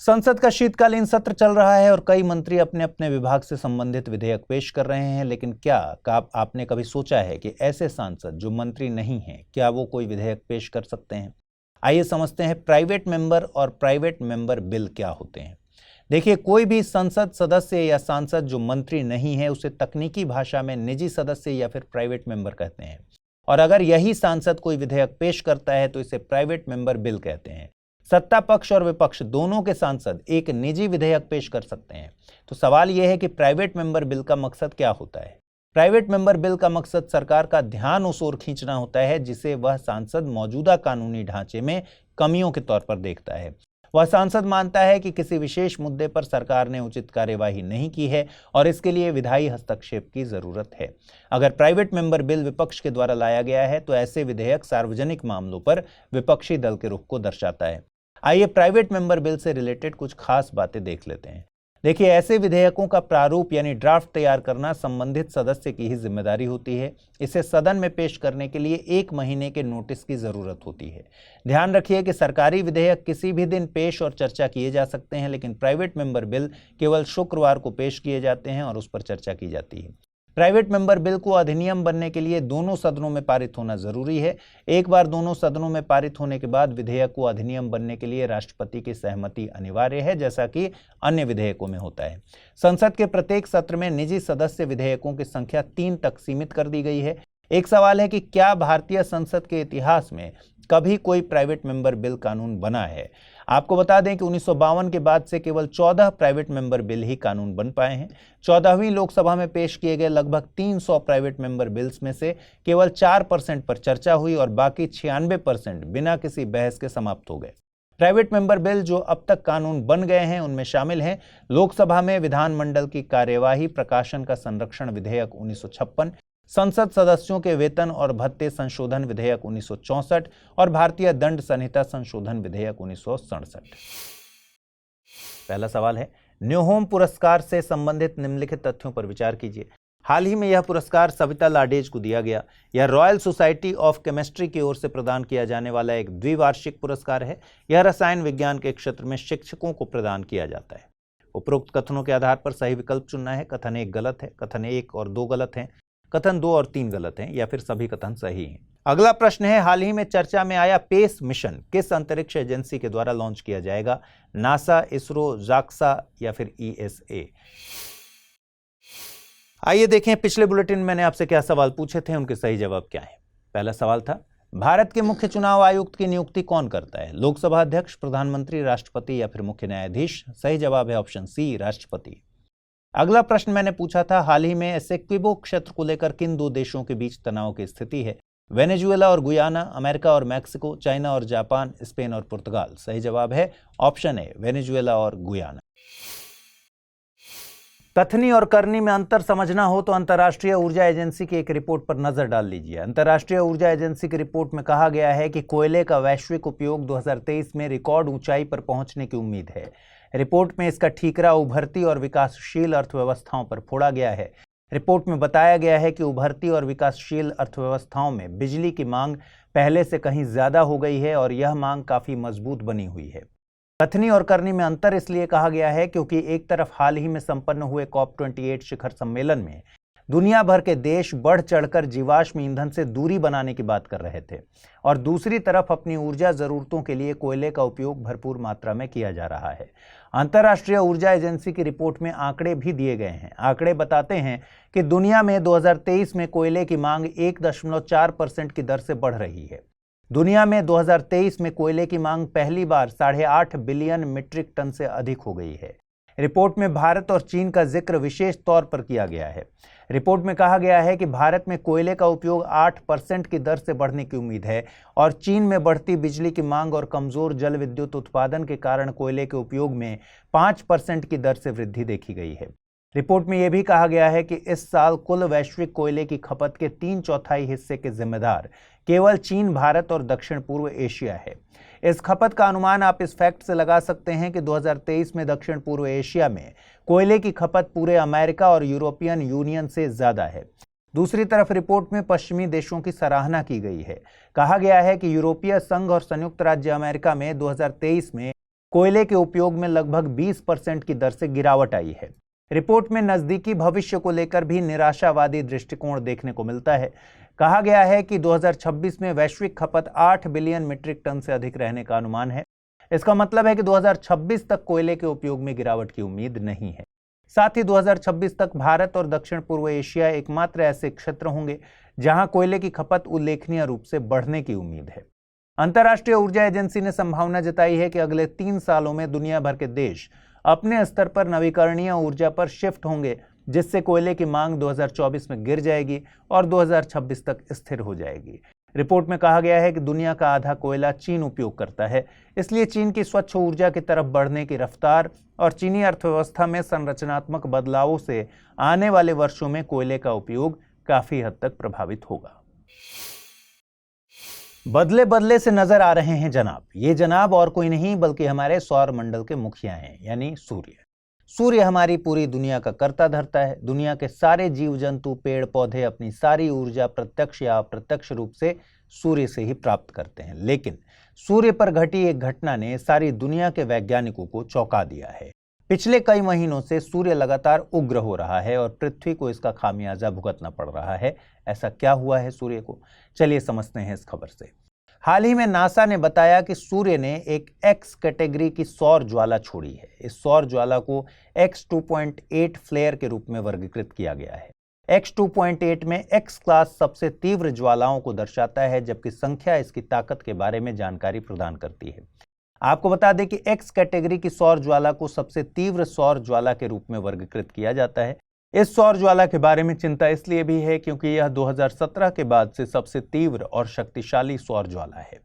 संसद का शीतकालीन सत्र चल रहा है और कई मंत्री अपने अपने विभाग से संबंधित विधेयक पेश कर रहे हैं, लेकिन क्या आपने कभी सोचा है कि ऐसे सांसद जो मंत्री नहीं हैं, क्या वो कोई विधेयक पेश कर सकते हैं? आइए समझते हैं प्राइवेट मेंबर और प्राइवेट मेंबर बिल क्या होते हैं। देखिए, कोई भी संसद सदस्य या सांसद जो मंत्री नहीं है उसे तकनीकी भाषा में निजी सदस्य या फिर प्राइवेट मेंबर कहते हैं, और अगर यही सांसद कोई विधेयक पेश करता है तो इसे प्राइवेट मेंबर बिल कहते हैं। सत्ता पक्ष और विपक्ष दोनों के सांसद एक निजी विधेयक पेश कर सकते हैं। तो सवाल यह है कि प्राइवेट मेंबर बिल का मकसद क्या होता है? प्राइवेट मेंबर बिल का मकसद सरकार का ध्यान उस ओर खींचना होता है जिसे वह सांसद मौजूदा कानूनी ढांचे में कमियों के तौर पर देखता है। वह सांसद मानता है कि किसी विशेष मुद्दे पर सरकार ने उचित कार्यवाही नहीं की है और इसके लिए विधायी हस्तक्षेप की जरूरत है। अगर प्राइवेट मेंबर बिल विपक्ष के द्वारा लाया गया है तो ऐसे विधेयक सार्वजनिक मामलों पर विपक्षी दल के रुख को दर्शाता है। आइए प्राइवेट मेंबर बिल से रिलेटेड कुछ खास बातें देख लेते हैं। देखिए, ऐसे विधेयकों का प्रारूप यानी ड्राफ्ट तैयार करना संबंधित सदस्य की ही जिम्मेदारी होती है। इसे सदन में पेश करने के लिए 1 महीने के नोटिस की जरूरत होती है। ध्यान रखिए कि सरकारी विधेयक किसी भी दिन पेश और चर्चा किए जा सकते हैं, लेकिन प्राइवेट मेंबर बिल केवल शुक्रवार को पेश किए जाते हैं और उस पर चर्चा की जाती है। प्राइवेट मेंबर बिल को अधिनियम बनने के लिए दोनों सदनों में पारित होना जरूरी है। एक बार दोनों सदनों में पारित होने के बाद विधेयक को अधिनियम बनने के लिए राष्ट्रपति की सहमति अनिवार्य है, जैसा कि अन्य विधेयकों में होता है। संसद के प्रत्येक सत्र में निजी सदस्य विधेयकों की संख्या 3 तक सीमित कर दी गई है। एक सवाल है कि क्या भारतीय संसद के इतिहास में कभी कोई प्राइवेट मेंबर बिल कानून बना है? आपको बता दें कि 1952 के बाद से केवल 14 प्राइवेट मेंबर बिल ही कानून बन पाए हैं। 14वीं लोकसभा में पेश किए गए लगभग 300 प्राइवेट मेंबर बिल्स में से केवल 4% पर चर्चा हुई और बाकी 96% बिना किसी बहस के समाप्त हो गए। प्राइवेट मेंबर बिल जो अब तक कानून बन गए हैं उनमें शामिल हैं लोकसभा में विधानमंडल की कार्यवाही प्रकाशन का संरक्षण विधेयक 1956, संसद सदस्यों के वेतन और भत्ते संशोधन विधेयक 1964 और भारतीय दंड संहिता संशोधन विधेयक 1967। पहला सवाल है, न्यूहोम पुरस्कार से संबंधित निम्नलिखित तथ्यों पर विचार कीजिए। हाल ही में यह पुरस्कार सविता लाडेज को दिया गया। यह रॉयल सोसाइटी ऑफ केमिस्ट्री की ओर से प्रदान किया जाने वाला एक द्विवार्षिक पुरस्कार है। यह रसायन विज्ञान के क्षेत्र में शिक्षकों को प्रदान किया जाता है। उपरोक्त कथनों के आधार पर सही विकल्प चुनना है। कथन 1 गलत है, कथन 1 और 2 गलत हैं, कथन 2 और 3 गलत हैं, या फिर सभी कथन सही हैं। अगला प्रश्न है, हाल ही में चर्चा में आया पेस मिशन किस अंतरिक्ष एजेंसी के द्वारा लॉन्च किया जाएगा? नासा, इसरो, जाक्सा या फिर ESA? आइए देखें पिछले बुलेटिन में मैंने आपसे क्या सवाल पूछे थे, उनके सही जवाब क्या है। पहला सवाल था, भारत के मुख्य चुनाव आयुक्त की नियुक्ति कौन करता है? लोकसभा अध्यक्ष, प्रधानमंत्री, राष्ट्रपति या फिर मुख्य न्यायाधीश? सही जवाब है ऑप्शन सी, राष्ट्रपति। अगला प्रश्न मैंने पूछा था, हाल ही में एसेक्विबो क्षेत्र को लेकर किन 2 देशों के बीच तनाव की स्थिति है? वेनेजुएला और गुयाना, अमेरिका और मैक्सिको, चाइना और जापान, स्पेन और पुर्तगाल? सही जवाब है ऑप्शन ए, वेनेजुएला और गुयाना। कथनी और करनी में अंतर समझना हो तो अंतर्राष्ट्रीय ऊर्जा एजेंसी की एक रिपोर्ट पर नजर डाल लीजिए। अंतर्राष्ट्रीय ऊर्जा एजेंसी की रिपोर्ट में कहा गया है कि कोयले का वैश्विक उपयोग 2023 में रिकॉर्ड ऊंचाई पर पहुंचने की उम्मीद है। रिपोर्ट में इसका ठीकरा उभरती और विकासशील अर्थव्यवस्थाओं पर फोड़ा गया है। रिपोर्ट में बताया गया है कि उभरती और विकासशील अर्थव्यवस्थाओं में बिजली की मांग पहले से कहीं ज्यादा हो गई है और यह मांग काफी मजबूत बनी हुई है। कथनी और करनी में अंतर इसलिए कहा गया है क्योंकि एक तरफ हाल ही में संपन्न हुए COP28 शिखर सम्मेलन में दुनिया भर के देश बढ़ चढ़कर जीवाश्म ईंधन से दूरी बनाने की बात कर रहे थे और दूसरी तरफ अपनी ऊर्जा जरूरतों के लिए कोयले का उपयोग भरपूर मात्रा में किया जा रहा है। अंतर्राष्ट्रीय ऊर्जा एजेंसी की रिपोर्ट में आंकड़े भी दिए गए हैं। आंकड़े बताते हैं कि दुनिया में 2023 में कोयले की मांग 1.4% की दर से बढ़ रही है। दुनिया में 2023 में कोयले की मांग पहली बार 8.5 बिलियन मीट्रिक टन से अधिक हो गई है। रिपोर्ट में भारत और चीन का जिक्र विशेष तौर पर किया गया है। रिपोर्ट में कहा गया है कि भारत में कोयले का उपयोग 8% की दर से बढ़ने की उम्मीद है और चीन में बढ़ती बिजली की मांग और कमजोर जल विद्युत उत्पादन के कारण कोयले के उपयोग में 5% की दर से वृद्धि देखी गई है। रिपोर्ट में यह भी कहा गया है कि इस साल कुल वैश्विक कोयले की खपत के 3/4 हिस्से के जिम्मेदार केवल चीन, भारत और दक्षिण पूर्व एशिया है। इस खपत का अनुमान आप इस फैक्ट से लगा सकते हैं कि 2023 में दक्षिण पूर्व एशिया में कोयले की खपत पूरे अमेरिका और यूरोपियन यूनियन से ज्यादा है। दूसरी तरफ रिपोर्ट में पश्चिमी देशों की सराहना की गई है। कहा गया है कि यूरोपीय संघ और संयुक्त राज्य अमेरिका में 2023 में कोयले के उपयोग में लगभग 20% की दर से गिरावट आई है। रिपोर्ट में नजदीकी भविष्य को लेकर भी निराशावादी दृष्टिकोण देखने को मिलता है। कहा गया है कि 2026 में वैश्विक खपत 8 बिलियन मीट्रिक टन से अधिक रहने का अनुमान है। इसका मतलब है कि 2026 तक कोयले के उपयोग में गिरावट की उम्मीद नहीं है। साथ ही 2026 तक भारत और दक्षिण पूर्व एशिया एकमात्र ऐसे क्षेत्र होंगे जहां कोयले की खपत उल्लेखनीय रूप से बढ़ने की उम्मीद है। अंतर्राष्ट्रीय ऊर्जा एजेंसी ने संभावना जताई है कि अगले 3 सालों में दुनिया भर के देश अपने स्तर पर नवीकरणीय ऊर्जा पर शिफ्ट होंगे, जिससे कोयले की मांग 2024 में गिर जाएगी और 2026 तक स्थिर हो जाएगी। रिपोर्ट में कहा गया है कि दुनिया का आधा कोयला चीन उपयोग करता है, इसलिए चीन की स्वच्छ ऊर्जा की तरफ बढ़ने की रफ्तार और चीनी अर्थव्यवस्था में संरचनात्मक बदलावों से आने वाले वर्षों में कोयले का उपयोग काफी हद तक प्रभावित होगा। बदले बदले से नजर आ रहे हैं जनाब। ये जनाब और कोई नहीं बल्कि हमारे सौर मंडल के मुखिया हैं, यानी सूर्य। सूर्य हमारी पूरी दुनिया का कर्ता धर्ता है। दुनिया के सारे जीव जंतु, पेड़ पौधे अपनी सारी ऊर्जा प्रत्यक्ष या अप्रत्यक्ष रूप से सूर्य से ही प्राप्त करते हैं। लेकिन सूर्य पर घटी एक घटना ने सारी दुनिया के वैज्ञानिकों को चौंका दिया है। पिछले कई महीनों से सूर्य लगातार उग्र हो रहा है और पृथ्वी को इसका खामियाजा भुगतना पड़ रहा है। ऐसा क्या हुआ है सूर्य को? चलिए समझते हैं इस खबर से। हाल ही में नासा ने बताया कि सूर्य ने एक एक्स कैटेगरी की सौर ज्वाला छोड़ी है। इस सौर ज्वाला को X2.8 फ्लेयर के रूप में वर्गीकृत किया गया है। X2.8 में एक्स क्लास सबसे तीव्र ज्वालाओं को दर्शाता है, जबकि संख्या इसकी ताकत के बारे में जानकारी प्रदान करती है। आपको बता दें कि एक्स कैटेगरी की सौर ज्वाला को सबसे तीव्र सौर ज्वाला के रूप में वर्गीकृत किया जाता है। इस सौर ज्वाला के बारे में चिंता इसलिए भी है क्योंकि यह 2017 के बाद से सबसे तीव्र और शक्तिशाली सौर ज्वाला है।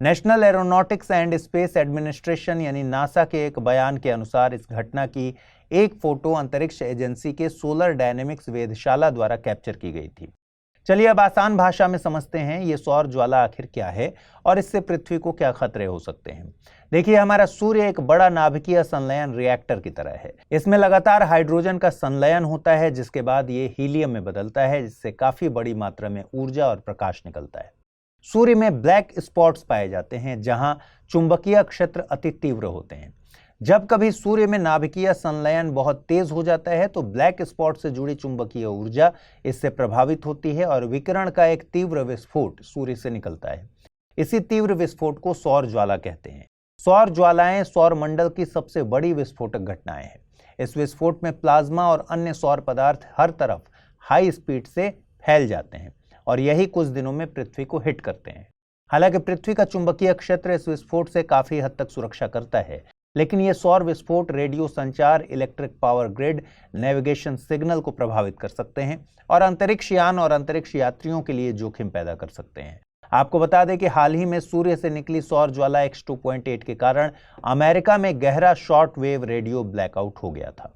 National aeronautics and space administration यानी नासा के एक बयान के अनुसार इस घटना की एक फोटो अंतरिक्ष एजेंसी के सोलर डायनेमिक्स वेधशाला द्वारा कैप्चर की गई थी। चलिए अब आसान भाषा में समझते हैं ये सौर ज्वाला आखिर क्या है और इससे पृथ्वी को क्या खतरे हो सकते हैं। देखिए, हमारा सूर्य एक बड़ा नाभिकीय संलयन रिएक्टर की तरह है। इसमें लगातार हाइड्रोजन का संलयन होता है, जिसके बाद ये हीलियम में बदलता है, जिससे काफी बड़ी मात्रा में ऊर्जा और प्रकाश निकलता है। सूर्य में ब्लैक स्पॉट्स पाए जाते हैं, जहां चुंबकीय क्षेत्र अति तीव्र होते हैं। जब कभी सूर्य में नाभिकीय संलयन बहुत तेज हो जाता है तो ब्लैक स्पॉट से जुड़ी चुंबकीय ऊर्जा इससे प्रभावित होती है और विकिरण का एक तीव्र विस्फोट सूर्य से निकलता है। इसी तीव्र विस्फोट को सौर ज्वाला कहते हैं। सौर ज्वालाएं सौर मंडल की सबसे बड़ी विस्फोटक घटनाएं हैं। इस विस्फोट में प्लाज्मा और अन्य सौर पदार्थ हर तरफ हाई स्पीड से फैल जाते हैं और यही कुछ दिनों में पृथ्वी को हिट करते हैं। हालांकि पृथ्वी का चुंबकीय क्षेत्र इस विस्फोट से काफी हद तक सुरक्षा करता है, लेकिन ये सौर विस्फोट रेडियो संचार, electric power grid, navigation signal को प्रभावित कर सकते हैं और अंतरिक्ष यान और अंतरिक्ष यात्रियों के लिए जोखिम पैदा कर सकते हैं। आपको बता दें कि हाल ही में सूर्य से निकली सौर ज्वाला X2.8 के कारण अमेरिका में गहरा शॉर्ट वेव रेडियो ब्लैकआउट हो गया था।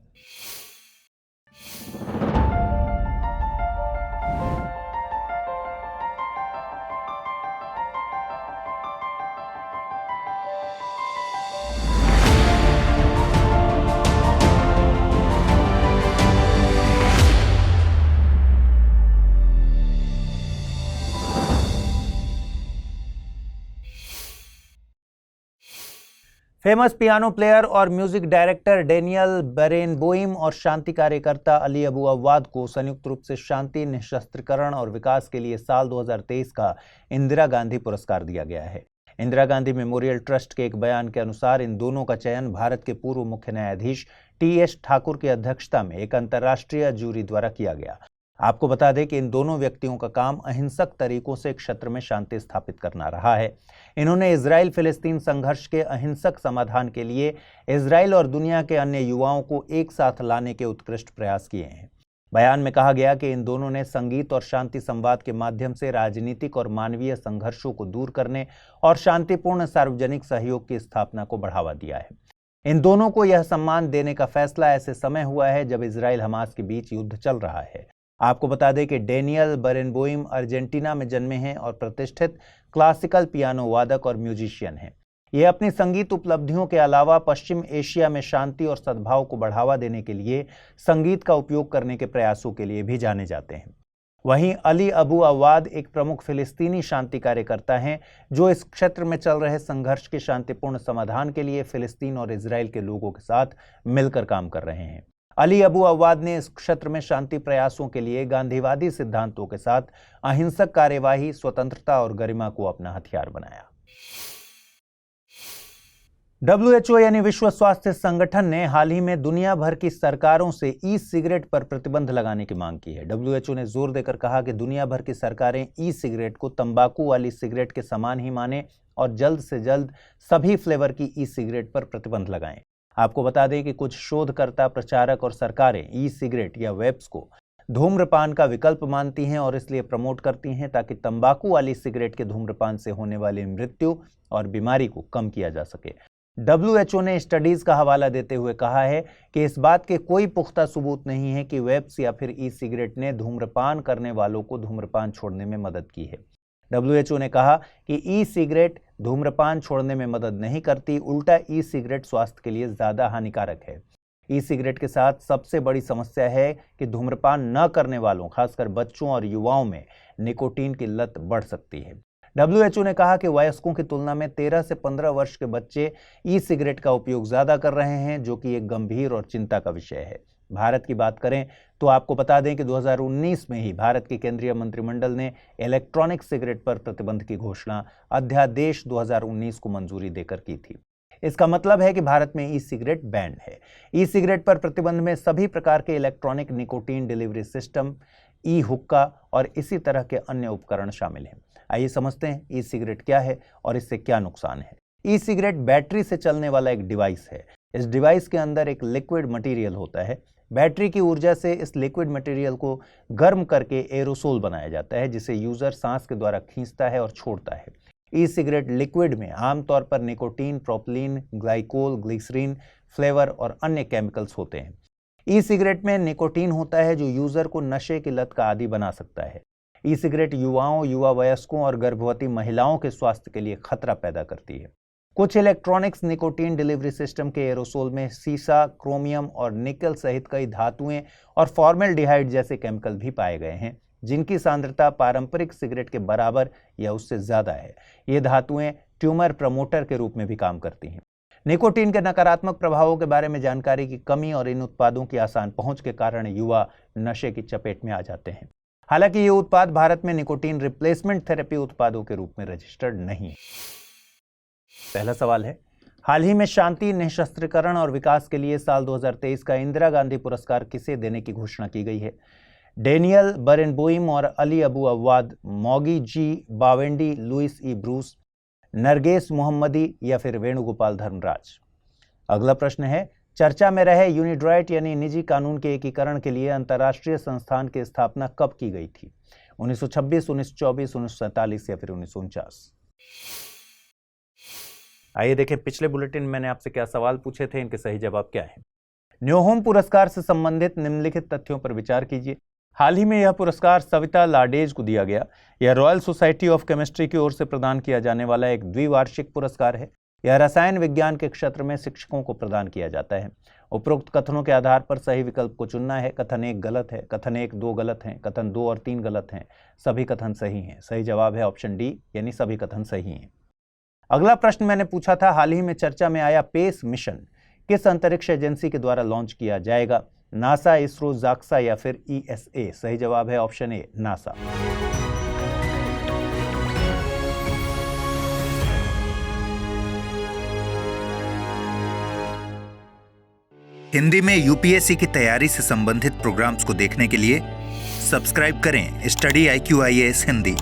फेमस पियानो प्लेयर और म्यूजिक डायरेक्टर डेनियल बेरेनबोइम और शांति कार्यकर्ता अली अबू अव्वाद को संयुक्त रूप से शांति, निशस्त्रीकरण और विकास के लिए साल 2023 का इंदिरा गांधी पुरस्कार दिया गया है। इंदिरा गांधी मेमोरियल ट्रस्ट के एक बयान के अनुसार इन दोनों का चयन भारत के पूर्व मुख्य न्यायाधीश TS ठाकुर की अध्यक्षता में एक अंतर्राष्ट्रीय जूरी द्वारा किया गया। आपको बता दें कि इन दोनों व्यक्तियों का काम अहिंसक तरीकों से क्षेत्र में शांति स्थापित करना रहा है। इन्होंने इजराइल फिलिस्तीन संघर्ष के अहिंसक समाधान के लिए इजराइल और दुनिया के अन्य युवाओं को एक साथ लाने के उत्कृष्ट प्रयास किए हैं। बयान में कहा गया कि इन दोनों ने संगीत और शांति संवाद के माध्यम से राजनीतिक और मानवीय संघर्षों को दूर करने और शांतिपूर्ण सार्वजनिक सहयोग की स्थापना को बढ़ावा दिया है। इन दोनों को यह सम्मान देने का फैसला ऐसे समय हुआ है जब इजराइल हमास के बीच युद्ध चल रहा है। आपको बता दें कि डेनियल बरेनबोइम अर्जेंटीना में जन्मे हैं और प्रतिष्ठित क्लासिकल पियानो वादक और म्यूजिशियन हैं। ये अपनी संगीत उपलब्धियों के अलावा पश्चिम एशिया में शांति और सद्भाव को बढ़ावा देने के लिए संगीत का उपयोग करने के प्रयासों के लिए भी जाने जाते हैं। वहीं अली अबू अवाद एक प्रमुख फिलिस्तीनी शांति कार्यकर्ता हैं जो इस क्षेत्र में चल रहे संघर्ष के शांतिपूर्ण समाधान के लिए फिलिस्तीन और इजराइल के लोगों के साथ मिलकर काम कर रहे हैं। अली अबू अवाद ने इस क्षेत्र में शांति प्रयासों के लिए गांधीवादी सिद्धांतों के साथ अहिंसक कार्यवाही, स्वतंत्रता और गरिमा को अपना हथियार बनाया। WHO यानी विश्व स्वास्थ्य संगठन ने हाल ही में दुनिया भर की सरकारों से ई सिगरेट पर प्रतिबंध लगाने की मांग की है। WHO ने जोर देकर कहा कि दुनिया भर की सरकारें ई सिगरेट को तंबाकू वाली सिगरेट के समान ही माने और जल्द से जल्द सभी फ्लेवर की ई सिगरेट पर प्रतिबंध लगाएं। आपको बता दें कि कुछ शोधकर्ता, प्रचारक और सरकारें ई सिगरेट या वेप्स को धूम्रपान का विकल्प मानती हैं और इसलिए प्रमोट करती हैं ताकि तंबाकू वाली सिगरेट के धूम्रपान से होने वाली मृत्यु और बीमारी को कम किया जा सके। WHO ने स्टडीज का हवाला देते हुए कहा है कि इस बात के कोई पुख्ता सबूत नहीं है कि वेप्स या फिर ई सिगरेट ने धूम्रपान करने वालों को धूम्रपान छोड़ने में मदद की है। WHO ने कहा कि ई सिगरेट धूम्रपान छोड़ने में मदद नहीं करती, उल्टा ई सिगरेट स्वास्थ्य के लिए ज्यादा हानिकारक है। ई सिगरेट के साथ सबसे बड़ी समस्या है कि धूम्रपान न करने वालों, खासकर बच्चों और युवाओं में निकोटीन की लत बढ़ सकती है। WHO ने कहा कि वयस्कों की तुलना में 13 से 15 वर्ष के बच्चे ई सिगरेट का उपयोग ज्यादा कर रहे हैं, जो कि एक गंभीर और चिंता का विषय है। भारत की बात करें तो आपको बता दें कि 2019 में ही भारत की केंद्रीय मंत्रिमंडल ने इलेक्ट्रॉनिक सिगरेट पर प्रतिबंध की घोषणा अध्यादेश 2019 को मंजूरी देकर की थी। इसका मतलब है कि भारत में ई सिगरेट बैंड है। ई सिगरेट पर प्रतिबंध में सभी प्रकार के इलेक्ट्रॉनिक निकोटीन डिलीवरी सिस्टम, ई हुक्का और इसी तरह के अन्य उपकरण शामिल हैं। आइए समझते हैं ई सिगरेट क्या है और इससे क्या नुकसान है। ई सिगरेट बैटरी से चलने वाला एक डिवाइस है। इस डिवाइस के अंदर एक लिक्विड मटेरियल होता है। बैटरी की ऊर्जा से इस लिक्विड मटेरियल को गर्म करके एरोसोल बनाया जाता है, जिसे यूजर सांस के द्वारा खींचता है और छोड़ता है। ई सिगरेट लिक्विड में आमतौर पर nicotine, propylene, glycol, glycerine, flavour और अन्य केमिकल्स होते हैं। ई सिगरेट में निकोटीन होता है जो यूजर को नशे की लत का आदी बना सकता है। ई सिगरेट युवाओं, युवा वयस्कों और गर्भवती महिलाओं के स्वास्थ्य के लिए खतरा पैदा करती है। कुछ इलेक्ट्रॉनिक्स निकोटीन डिलीवरी सिस्टम के एरोसोल में सीसा, क्रोमियम और निकल सहित कई धातुएं और फॉर्मेल्डिहाइड जैसे केमिकल भी पाए गए हैं, जिनकी सांद्रता पारंपरिक सिगरेट के बराबर या उससे ज्यादा है। ये धातुएं ट्यूमर प्रमोटर के रूप में भी काम करती हैं। निकोटीन के नकारात्मक प्रभावों के बारे में जानकारी की कमी और इन उत्पादों की आसान पहुंच के कारण युवा नशे की चपेट में आ जाते हैं। हालांकि ये उत्पाद भारत में निकोटीन रिप्लेसमेंट थेरेपी उत्पादों के रूप में रजिस्टर्ड नहीं है। पहला सवाल है, हाल ही में शांति, निशस्त्रीकरण और विकास के लिए साल 2023 का इंदिरा गांधी पुरस्कार किसे देने की घोषणा की गई है? डेनियल बरेनबोइम और अली अबू अवाद, मॉगी जी बावेंडी, लुइस ई ब्रूस, नरगेस मोहम्मदी या फिर वेणुगोपाल धर्मराज? अगला प्रश्न है, चर्चा में रहे यूनिड्राइट यानी निजी कानून के एकीकरण के लिए अंतर्राष्ट्रीय संस्थान की स्थापना कब की गई थी? 1926, 1924, 1947 या फिर 1949? आइए देखें पिछले बुलेटिन में मैंने आपसे क्या सवाल पूछे थे, इनके सही जवाब क्या है। न्योहोम पुरस्कार से संबंधित निम्नलिखित तथ्यों पर विचार कीजिए। हाल ही में यह पुरस्कार सविता लाडेज को दिया गया। यह रॉयल सोसाइटी ऑफ केमिस्ट्री की ओर से प्रदान किया जाने वाला एक द्विवार्षिक पुरस्कार है। यह रसायन विज्ञान के क्षेत्र में शिक्षकों को प्रदान किया जाता है। उपरोक्त कथनों के आधार पर सही विकल्प को चुनना है। कथन 1 गलत है, कथन 1, 2 गलत हैं, कथन 2 और 3 गलत हैं, सभी कथन सही हैं। सही जवाब है ऑप्शन डी, यानी सभी कथन सही हैं। अगला प्रश्न मैंने पूछा था, हाल ही में चर्चा में आया पेस मिशन किस अंतरिक्ष एजेंसी के द्वारा लॉन्च किया जाएगा? नासा, इसरो, जाक्सा या फिर ESA? सही जवाब है ऑप्शन ए, नासा। हिंदी में UPSC की तैयारी से संबंधित प्रोग्राम्स को देखने के लिए सब्सक्राइब करें स्टडी IQ IAS हिंदी।